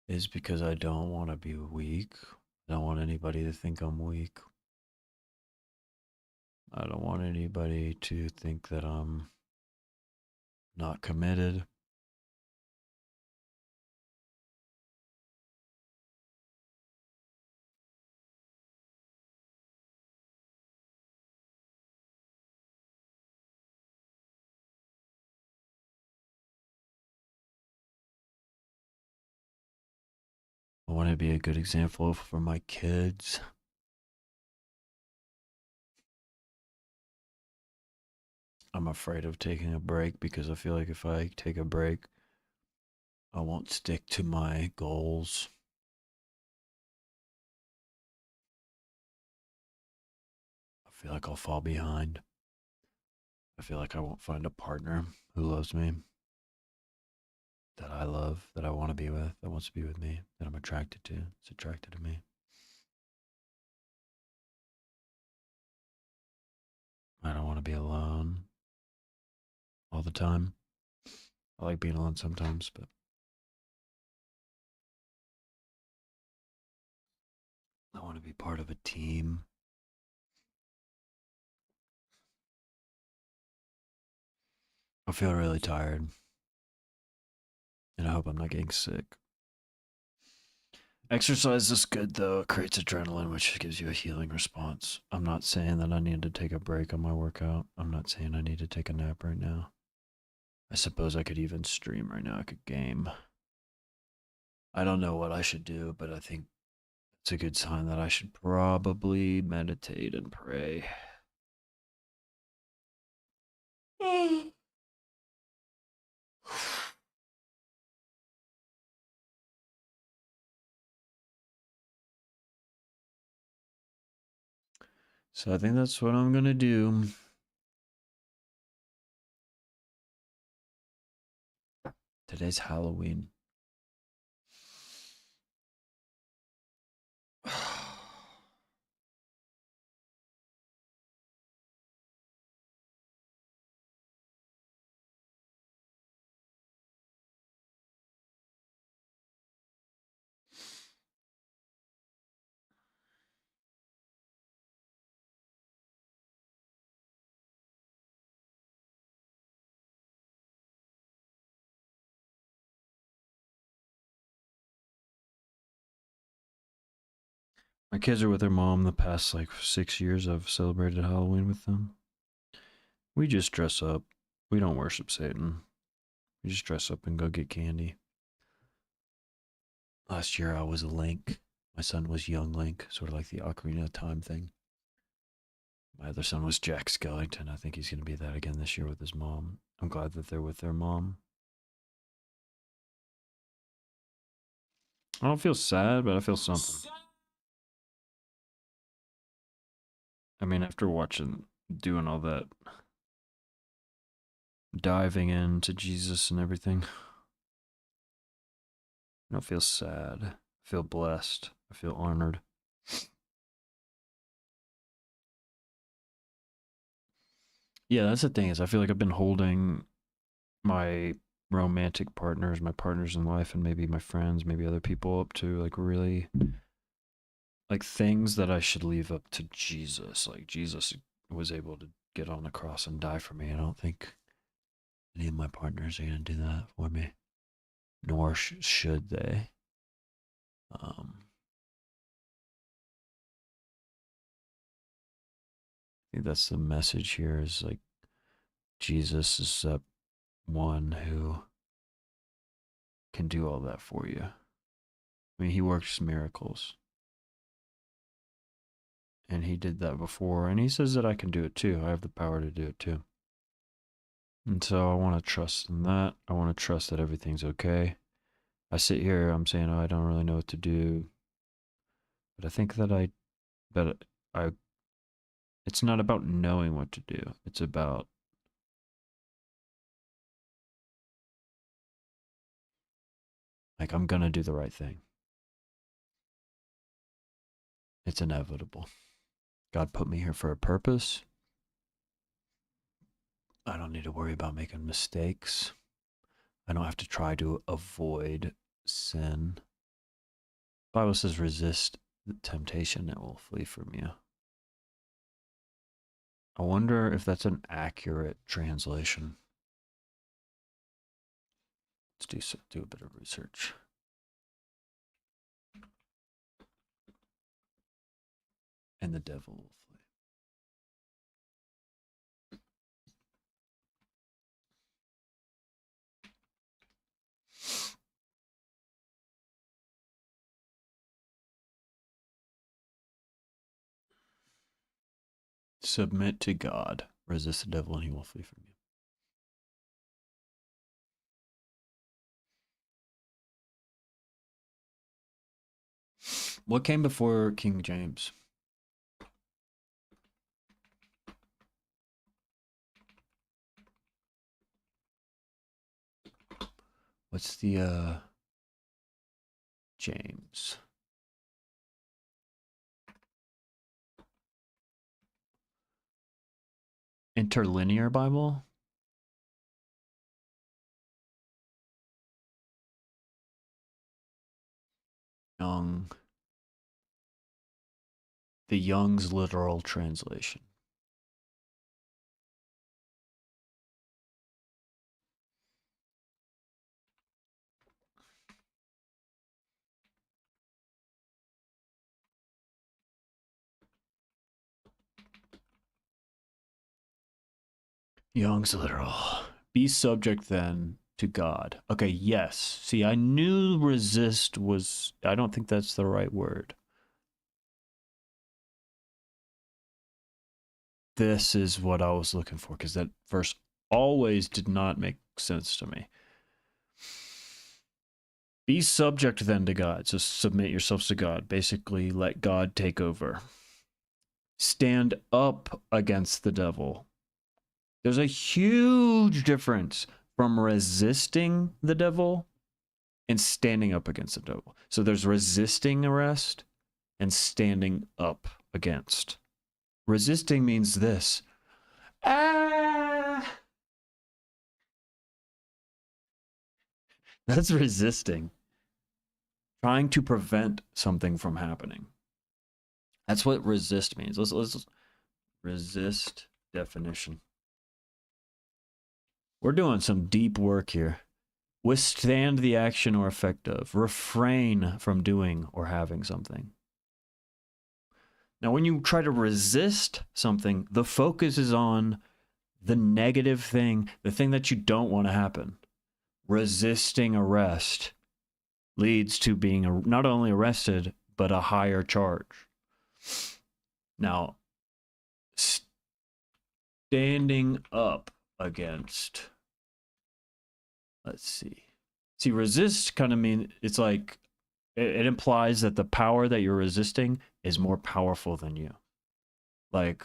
is because I don't want to be weak. I don't want anybody to think I'm weak. I don't want anybody to think that I'm not committed. I want to be a good example for my kids. I'm afraid of taking a break because I feel like if I take a break, I won't stick to my goals. I feel like I'll fall behind. I feel like I won't find a partner who loves me, that I love, that I want to be with, that wants to be with me, that I'm attracted to, is attracted to me. I don't want to be alone all the time. I like being alone sometimes, but I want to be part of a team. I feel really tired, and I hope I'm not getting sick. Exercise is good though. It creates adrenaline, which gives you a healing response. I'm not saying that I need to take a break on my workout. I'm not saying I need to take a nap right now. I suppose I could even stream right now. I could game. I don't know what I should do, but I think it's a good sign that I should probably meditate and pray. So I think that's what I'm gonna do. Today's Halloween. My kids are with their mom the past like 6 years. I've celebrated Halloween with them. We just dress up. We don't worship Satan. We just dress up and go get candy. Last year I was a Link. My son was young Link, sort of like the Ocarina of Time thing. My other son was Jack Skellington. I think he's going to be that again this year with his mom. I'm glad that they're with their mom. I don't feel sad, but I feel something. I mean, after doing all that, diving into Jesus and everything, I don't feel sad. I feel blessed. I feel honored. Yeah, that's the thing is I feel like I've been holding my romantic partners, my partners in life, and maybe my friends, maybe other people up to like really like things that I should leave up to Jesus. Like Jesus was able to get on the cross and die for me. I don't think any of my partners are going to do that for me, nor should they. I think that's the message here is like Jesus is that one who can do all that for you. I mean, he works miracles. And he did that before. And he says that I can do it too. I have the power to do it too. And so I want to trust in that. I want to trust that everything's okay. I sit here, I'm saying, oh, I don't really know what to do. But I think that I, it's not about knowing what to do. It's about like, I'm going to do the right thing. It's inevitable. God put me here for a purpose. I don't need to worry about making mistakes. I don't have to try to avoid sin. The Bible says resist the temptation, it will flee from you. I wonder if that's an accurate translation. Let's do a bit of research. And the devil will flee. Submit to God. Resist the devil and he will flee from you. What came before King James? What's the James? Interlinear Bible? Young. The Young's literal translation. Young's literal. Be subject then to God. Okay, yes. See, I knew resist was, I don't think that's the right word. This is what I was looking for because that verse always did not make sense to me. Be subject then to God. So submit yourselves to God. Basically, let God take over. Stand up against the devil. There's a huge difference from resisting the devil and standing up against the devil. So there's resisting arrest and standing up against. Resisting means this. Ah! That's resisting. Trying to prevent something from happening. That's what resist means. Let's resist definition. We're doing some deep work here. Withstand the action or effect of. Refrain from doing or having something. Now, when you try to resist something, the focus is on the negative thing, the thing that you don't want to happen. Resisting arrest leads to being not only arrested, but a higher charge. Now, standing up against, let's see. See, resist kind of mean it's like it implies that the power that you're resisting is more powerful than you. Like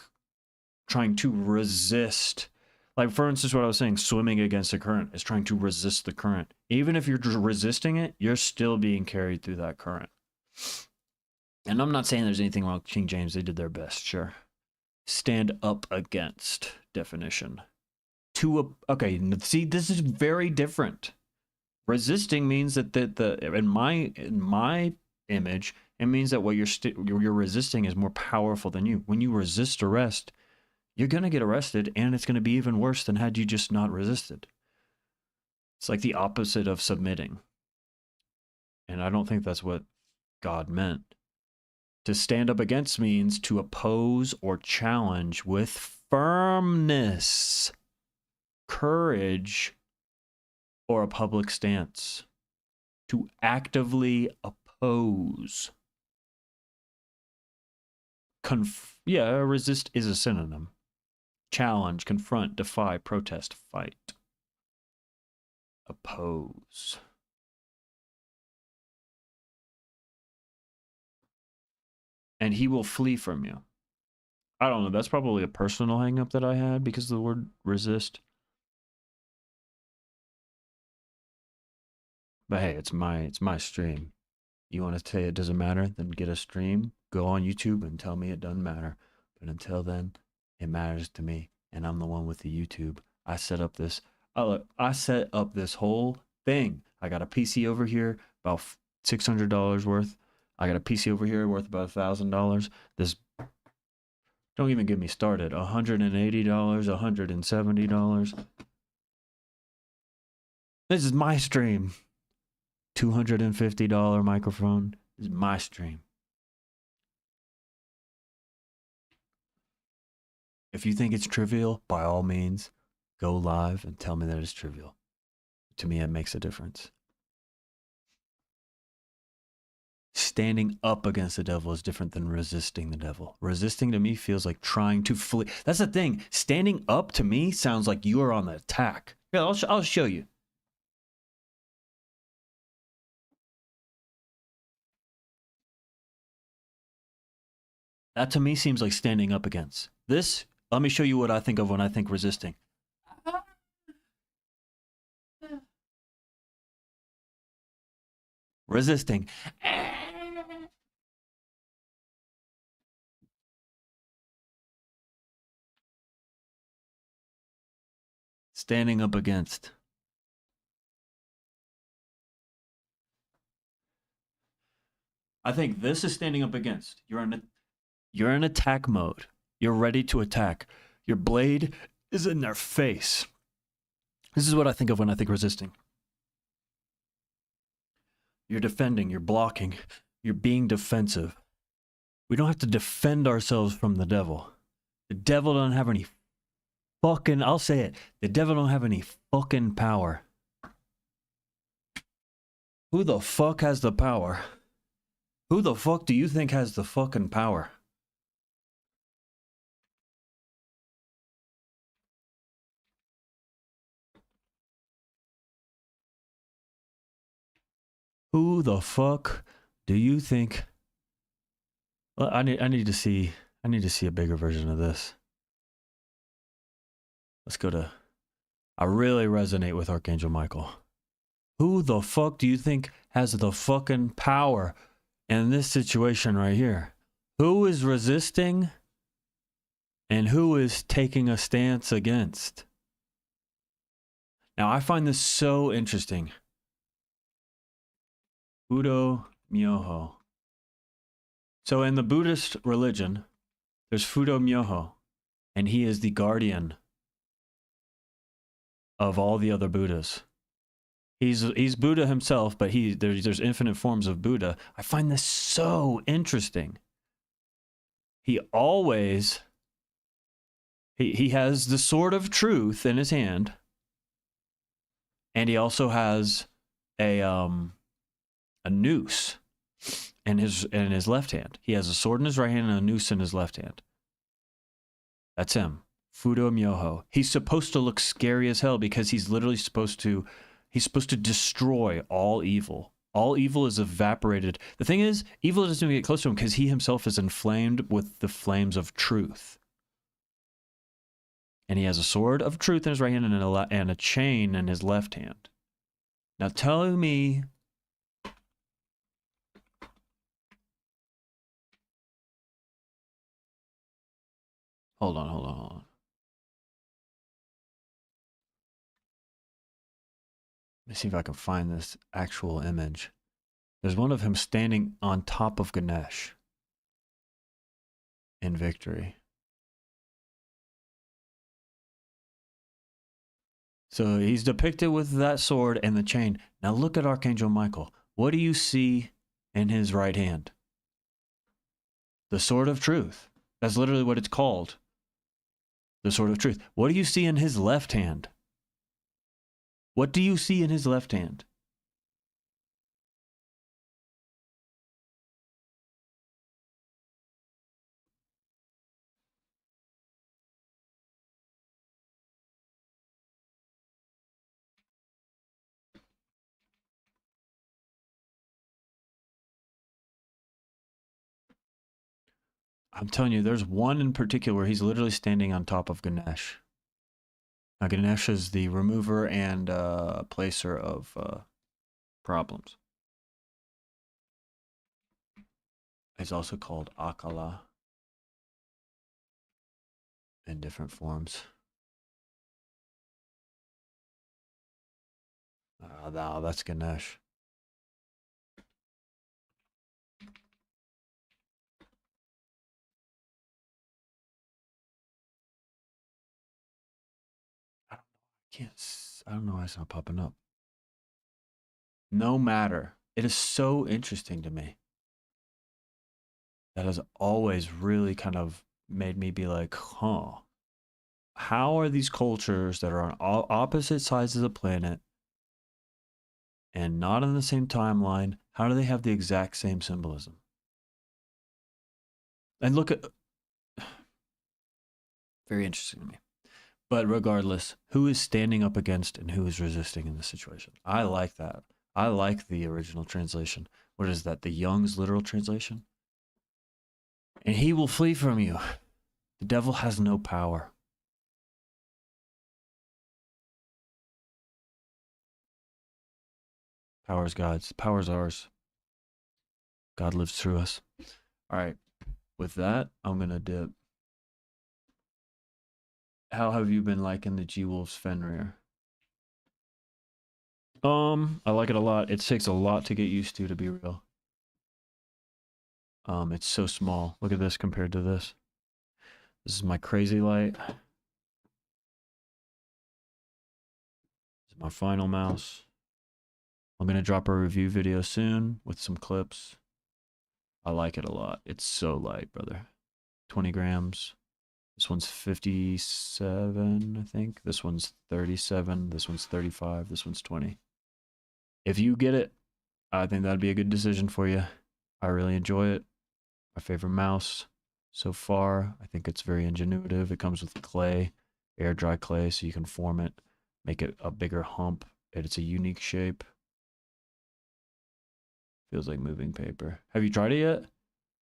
trying to resist, like for instance, what I was saying, swimming against the current is trying to resist the current. Even if you're just resisting it, you're still being carried through that current. And I'm not saying there's anything wrong with King James. They did their best, sure. Stand up against definition. Okay, see, this is very different. Resisting means that in my image, it means that what you're resisting is more powerful than you. When you resist arrest, you're gonna get arrested, and it's gonna be even worse than had you just not resisted. It's like the opposite of submitting, and I don't think that's what God meant. To stand up against means to oppose or challenge with firmness, courage, or a public stance. To actively oppose. Resist is a synonym. Challenge, confront, defy, protest, fight. Oppose. And he will flee from you. I don't know. That's probably a personal hang-up that I had because of the word resist. But hey, it's my stream. You want to say it doesn't matter? Then get a stream. Go on YouTube and tell me it doesn't matter. But until then, it matters to me, and I'm the one with the YouTube. I set up this whole thing. I got a PC over here, about $600 worth. I got a PC over here worth about $1,000. This, don't even get me started. $180, $170. This is my stream. $250 microphone. This is my stream. If you think it's trivial, by all means, go live and tell me that it's trivial. To me, it makes a difference. Standing up against the devil is different than resisting the devil. Resisting to me feels like trying to flee. That's the thing. Standing up to me sounds like you are on the attack. Yeah, I'll show you. That to me seems like standing up against. This, let me show you what I think of when I think resisting. Resisting. Standing up against. I think this is standing up against. You're in attack mode. You're ready to attack. Your blade is in their face. This is what I think of when I think resisting. You're defending, you're blocking, you're being defensive. We don't have to defend ourselves from the devil. The devil don't have any fucking, I'll say it, the devil don't have any fucking power. Who the fuck has the power? Who the fuck do you think has the fucking power? Who the fuck do you think? Well, I need to see a bigger version of this. Let's go to, I really resonate with Archangel Michael. Who the fuck do you think has the fucking power in this situation right here? Who is resisting and who is taking a stance against? Now, I find this so interesting. Fudo Myoho. So in the Buddhist religion, there's Fudo Myoho, and he is the guardian of all the other Buddhas. He's Buddha himself, but there's infinite forms of Buddha. I find this so interesting. He always he has the sword of truth in his hand, and he also has a a noose in his left hand. He has a sword in his right hand and a noose in his left hand. That's him. Fudo Myoho. He's supposed to look scary as hell because he's literally supposed to destroy all evil. All evil is evaporated. The thing is, evil doesn't even get close to him because he himself is inflamed with the flames of truth. And he has a sword of truth in his right hand and a chain in his left hand. Now tell me... Hold on. Let me see if I can find this actual image. There's one of him standing on top of Ganesh in victory. So he's depicted with that sword and the chain. Now look at Archangel Michael. What do you see in his right hand? The sword of truth. That's literally what it's called. The sword of truth. What do you see in his left hand? What do you see in his left hand? I'm telling you, there's one in particular where he's literally standing on top of Ganesh. Now, Ganesh is the remover and placer of problems. He's also called Akala in different forms. No, that's Ganesh. I don't know why it's not popping up. No matter. It is so interesting to me. That has always really kind of made me be like, huh. How are these cultures that are on opposite sides of the planet and not in the same timeline, how do they have the exact same symbolism? And look at... Very interesting to me. But regardless, who is standing up against and who is resisting in this situation? I like that. I like the original translation. What is that? The Young's literal translation? And he will flee from you. The devil has no power. Power is God's. Power is ours. God lives through us. All right. With that, I'm going to dip. How have you been liking the G-Wolves Fenrir? I like it a lot. It takes a lot to get used to be real. It's so small. Look at this compared to this. This is my crazy light. This is my final mouse. I'm going to drop a review video soon with some clips. I like it a lot. It's so light, brother. 20 grams. This one's 57, I think. This one's 37. This one's 35. This one's 20. If you get it, I think that'd be a good decision for you. I really enjoy it. My favorite mouse so far. I think it's very ingenuitive. It comes with clay, air dry clay, so you can form it, make it a bigger hump. It's a unique shape. Feels like moving paper. Have you tried it yet?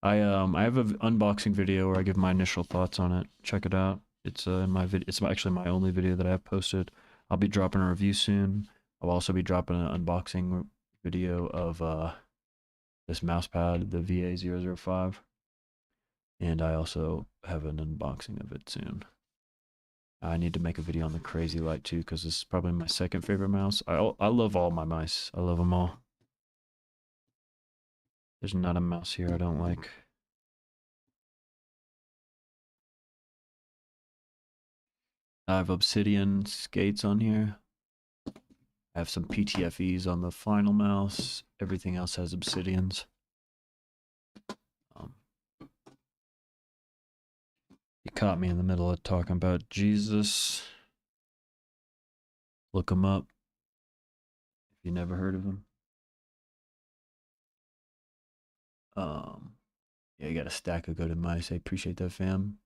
I have an unboxing video where I give my initial thoughts on it. Check it out. It's in my video. It's actually my only video that I have posted. I'll be dropping a review soon. I'll also be dropping an unboxing video of this mouse pad, the VA005. And I also have an unboxing of it soon. I need to make a video on the Crazy Light too, because this is probably my second favorite mouse. I love all my mice. I love them all. There's not a mouse here I don't like. I have Obsidian skates on here. I have some PTFEs on the final mouse. Everything else has Obsidians. You caught me in the middle of talking about Jesus. Look him up if you never heard of him. Yeah, you got a stack of goated mice. I appreciate that, fam.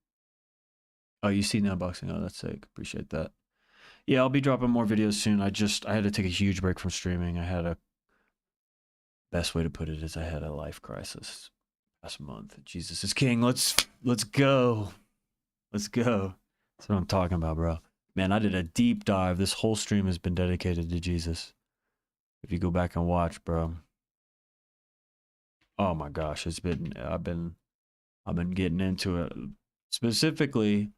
Oh, you see now boxing. Oh, that's sick. Appreciate that. Yeah, I'll be dropping more videos soon. I had to take a huge break from streaming. I had a best way to put it is I had a life crisis last month. Jesus is king. Let's go. Let's go. That's what I'm talking about, bro. Man, I did a deep dive. This whole stream has been dedicated to Jesus. If you go back and watch, bro. Oh my gosh, I've been getting into it. Specifically,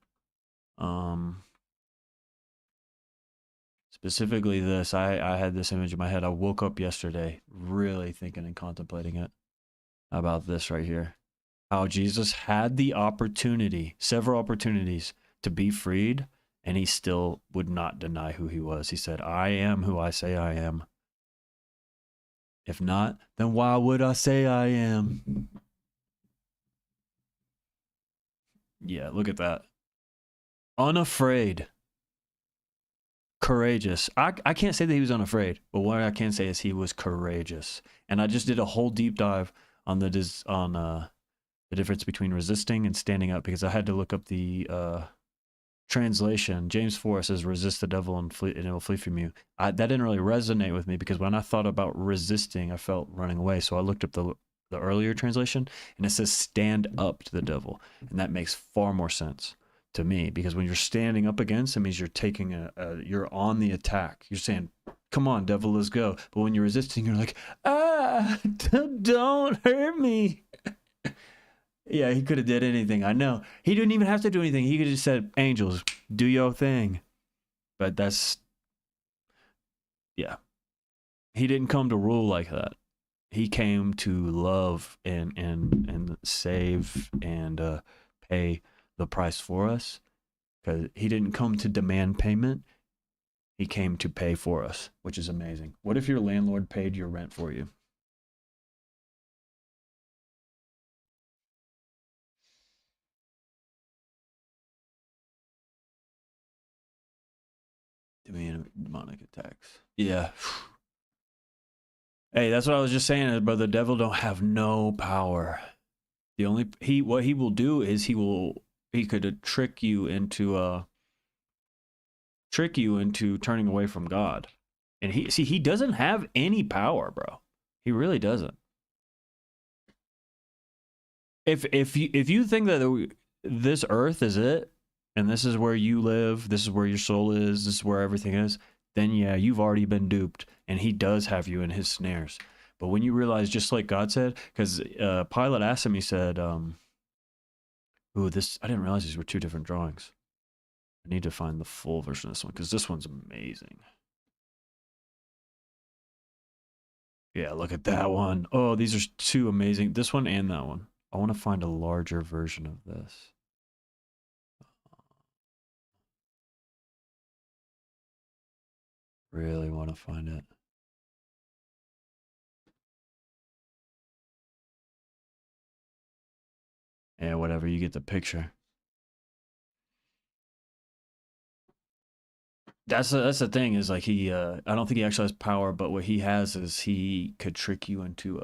um specifically this. I had this image in my head. I woke up yesterday really thinking and contemplating it about this right here. How Jesus had the opportunity, several opportunities to be freed, and he still would not deny who he was. He said, I am who I say I am. If not, then why would I say I am? Yeah, look at that. Unafraid. Courageous. I can't say that he was unafraid, but what I can say is he was courageous. And I just did a whole deep dive on the difference between resisting and standing up because I had to look up the translation. James 4 says, resist the devil and it will flee from you. That didn't really resonate with me because when I thought about resisting, I felt running away. So I looked up the earlier translation and it says, stand up to the devil. And that makes far more sense to me because when you're standing up against him, means you're taking you're on the attack. You're saying, come on, devil, let's go. But when you're resisting, you're like, don't hurt me. Yeah, he could have did anything. I know. He didn't even have to do anything. He could have just said, angels, do your thing. But yeah. He didn't come to rule like that. He came to love and save and pay the price for us. Because he didn't come to demand payment. He came to pay for us, which is amazing. What if your landlord paid your rent for you? Demonic attacks. Yeah. Hey, that's what I was just saying, bro. The devil don't have no power. The only what he will do is he could trick you into turning away from God. And he doesn't have any power, bro. He really doesn't. If you think that this earth is it and this is where you live, this is where your soul is, this is where everything is, then yeah, you've already been duped and he does have you in his snares. But when you realize, just like God said, because Pilate asked him, he said, ooh, this, I didn't realize these were two different drawings. I need to find the full version of this one because this one's amazing. Yeah, look at that one. Oh, these are two amazing. This one and that one. I want to find a larger version of this. Really want to find it. Yeah, whatever, you get the picture. That's the thing is like I don't think he actually has power, but what he has is he could trick you into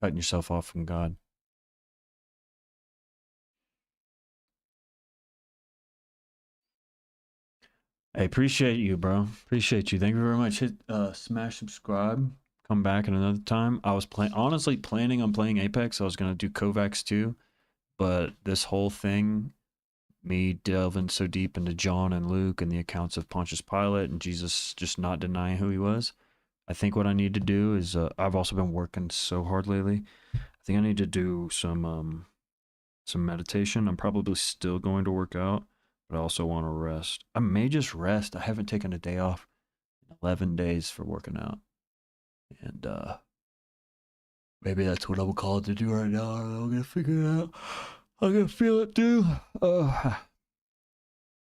cutting yourself off from God. I appreciate you, bro. Appreciate you. Thank you very much. Hit smash subscribe. Come back at another time. I was honestly planning on playing Apex. I was gonna do Kovacs too, but this whole thing, me delving so deep into John and Luke and the accounts of Pontius Pilate and Jesus just not denying who he was. I think what I need to do is I've also been working so hard lately. I think I need to do some meditation. I'm probably still going to work out, but I also want to rest. I may just rest. I haven't taken a day off in 11 days for working out. And maybe that's what I would call it to do right now. I'm going to figure it out. I'm going to feel it too.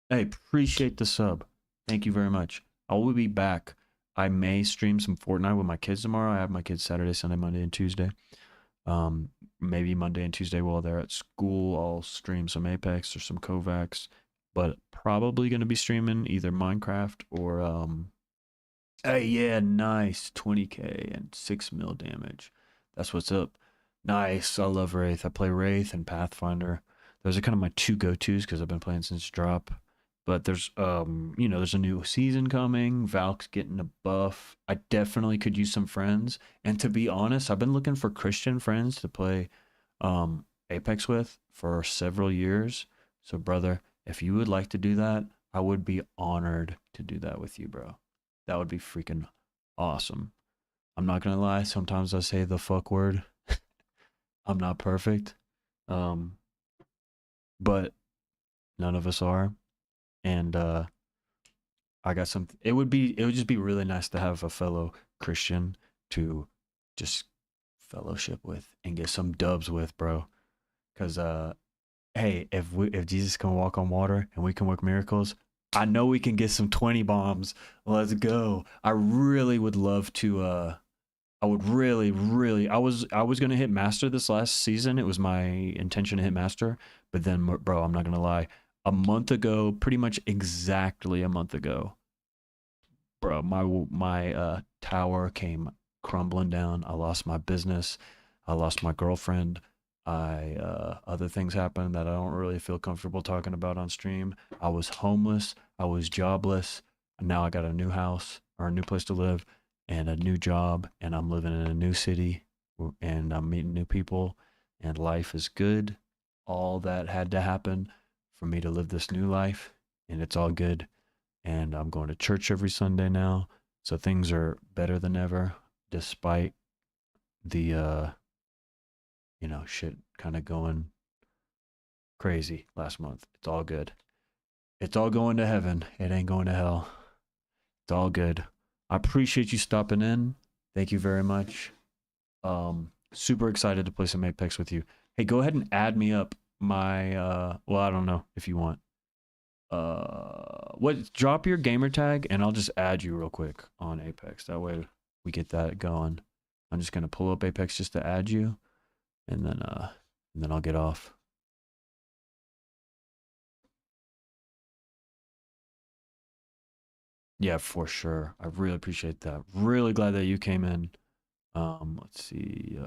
Hey, appreciate the sub. Thank you very much. I will be back. I may stream some Fortnite with my kids tomorrow. I have my kids Saturday, Sunday, Monday, and Tuesday. Maybe Monday and Tuesday while they're at school, I'll stream some Apex or some Kovacs, but probably going to be streaming either Minecraft or hey, yeah, nice 20k and 6 mil damage. That's what's up. Nice. I love Wraith. I play Wraith and Pathfinder. Those are kind of my two go-tos because I've been playing since drop. But there's there's a new season coming. Valk's getting a buff. I definitely could use some friends. And to be honest, I've been looking for Christian friends to play Apex with for several years. So brother, if you would like to do that, I would be honored to do that with you, bro. That would be freaking awesome. I'm not gonna lie, sometimes I say the fuck word. I'm not perfect. Um, but none of us are. And I got some it would just be really nice to have a fellow Christian to just fellowship with and get some dubs with, bro. Cause hey, if Jesus can walk on water and we can work miracles, I know we can get some 20 bombs. Let's go. I really would love to I would really I was gonna hit master this last season. It was my intention to hit master, but then bro, I'm not gonna lie. A month ago, pretty much exactly a month ago, bro, my tower came crumbling down. I lost my business. I lost my girlfriend. I other things happened that I don't really feel comfortable talking about on stream. I was homeless. I was jobless. Now I got a new house or a new place to live and a new job, and I'm living in a new city and I'm meeting new people, and life is good. All that had to happen for me to live this new life, and it's all good. And I'm going to church every Sunday now. So things are better than ever, despite the shit kind of going crazy last month. It's all good. It's all going to heaven. It ain't going to hell. It's all good. I appreciate you stopping in. Thank you very much. Super excited to play some Apex with you. Hey, go ahead and add me up. My well, I don't know if you want. What? Drop your gamer tag, and I'll just add you real quick on Apex. That way we get that going. I'm just gonna pull up Apex just to add you, and then I'll get off. Yeah, for sure. I really appreciate that. Really glad that you came in. Let's see.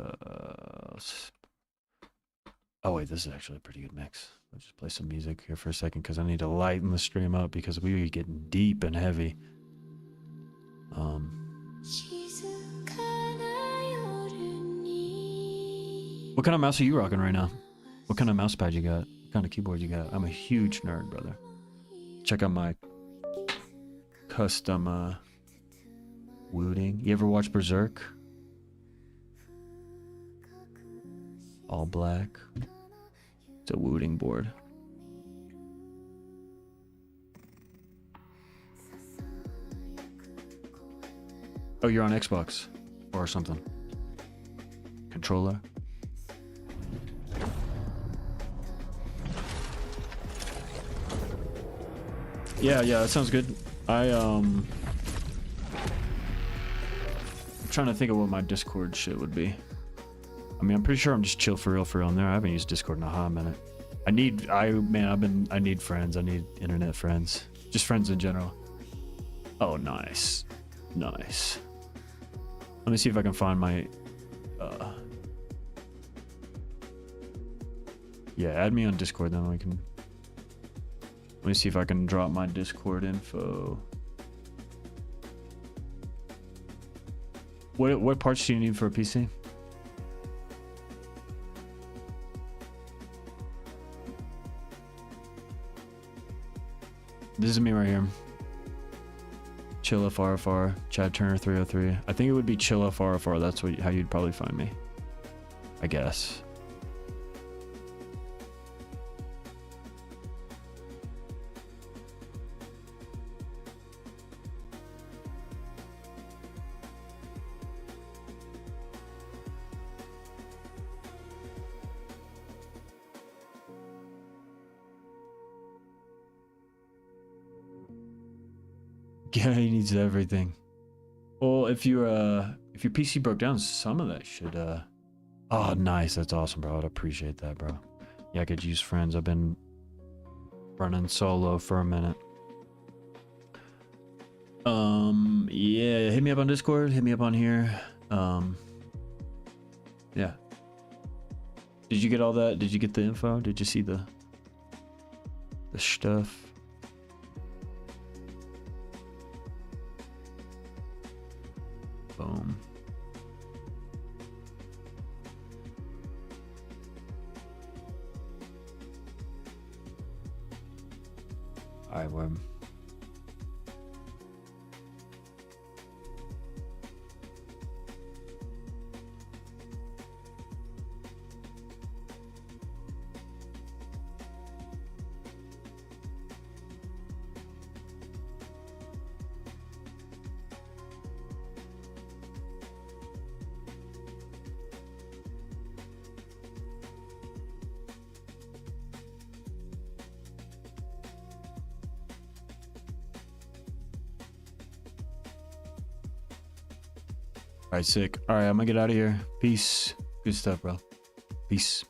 Oh wait, this is actually a pretty good mix. Let's just play some music here for a second because I need to lighten the stream up because we are getting deep and heavy. What kind of mouse are you rocking right now? What kind of mouse pad you got? What kind of keyboard you got? I'm a huge nerd, brother. Check out my custom wooting. You ever watch Berserk? All black. It's a wooting board. Oh, you're on Xbox or something. Controller. Yeah, that sounds good. I'm trying to think of what my Discord shit would be. I mean, I'm pretty sure I'm just chill for real in there. I haven't used Discord in a hot minute. I need friends. I need internet friends. Just friends in general. Oh, nice. Nice. Let me see if I can find my yeah, add me on Discord, then we can. Let me see if I can drop my Discord info. What parts do you need for a PC? This is me right here. Chill FRFR, Chad Turner 303. I think it would be Chill FRFR. That's how you'd probably find me. I guess. Yeah, he needs everything. Well, if your PC broke down, some of that should oh, nice. That's awesome, bro. I'd appreciate that, bro. Yeah, I could use friends. I've been running solo for a minute. Yeah, hit me up on Discord, hit me up on here. Yeah. Did you get all that? Did you get the info? Did you see the stuff? Boom. Alright, well. Alright, sick. Alright, I'm gonna get out of here. Peace. Good stuff, bro. Peace.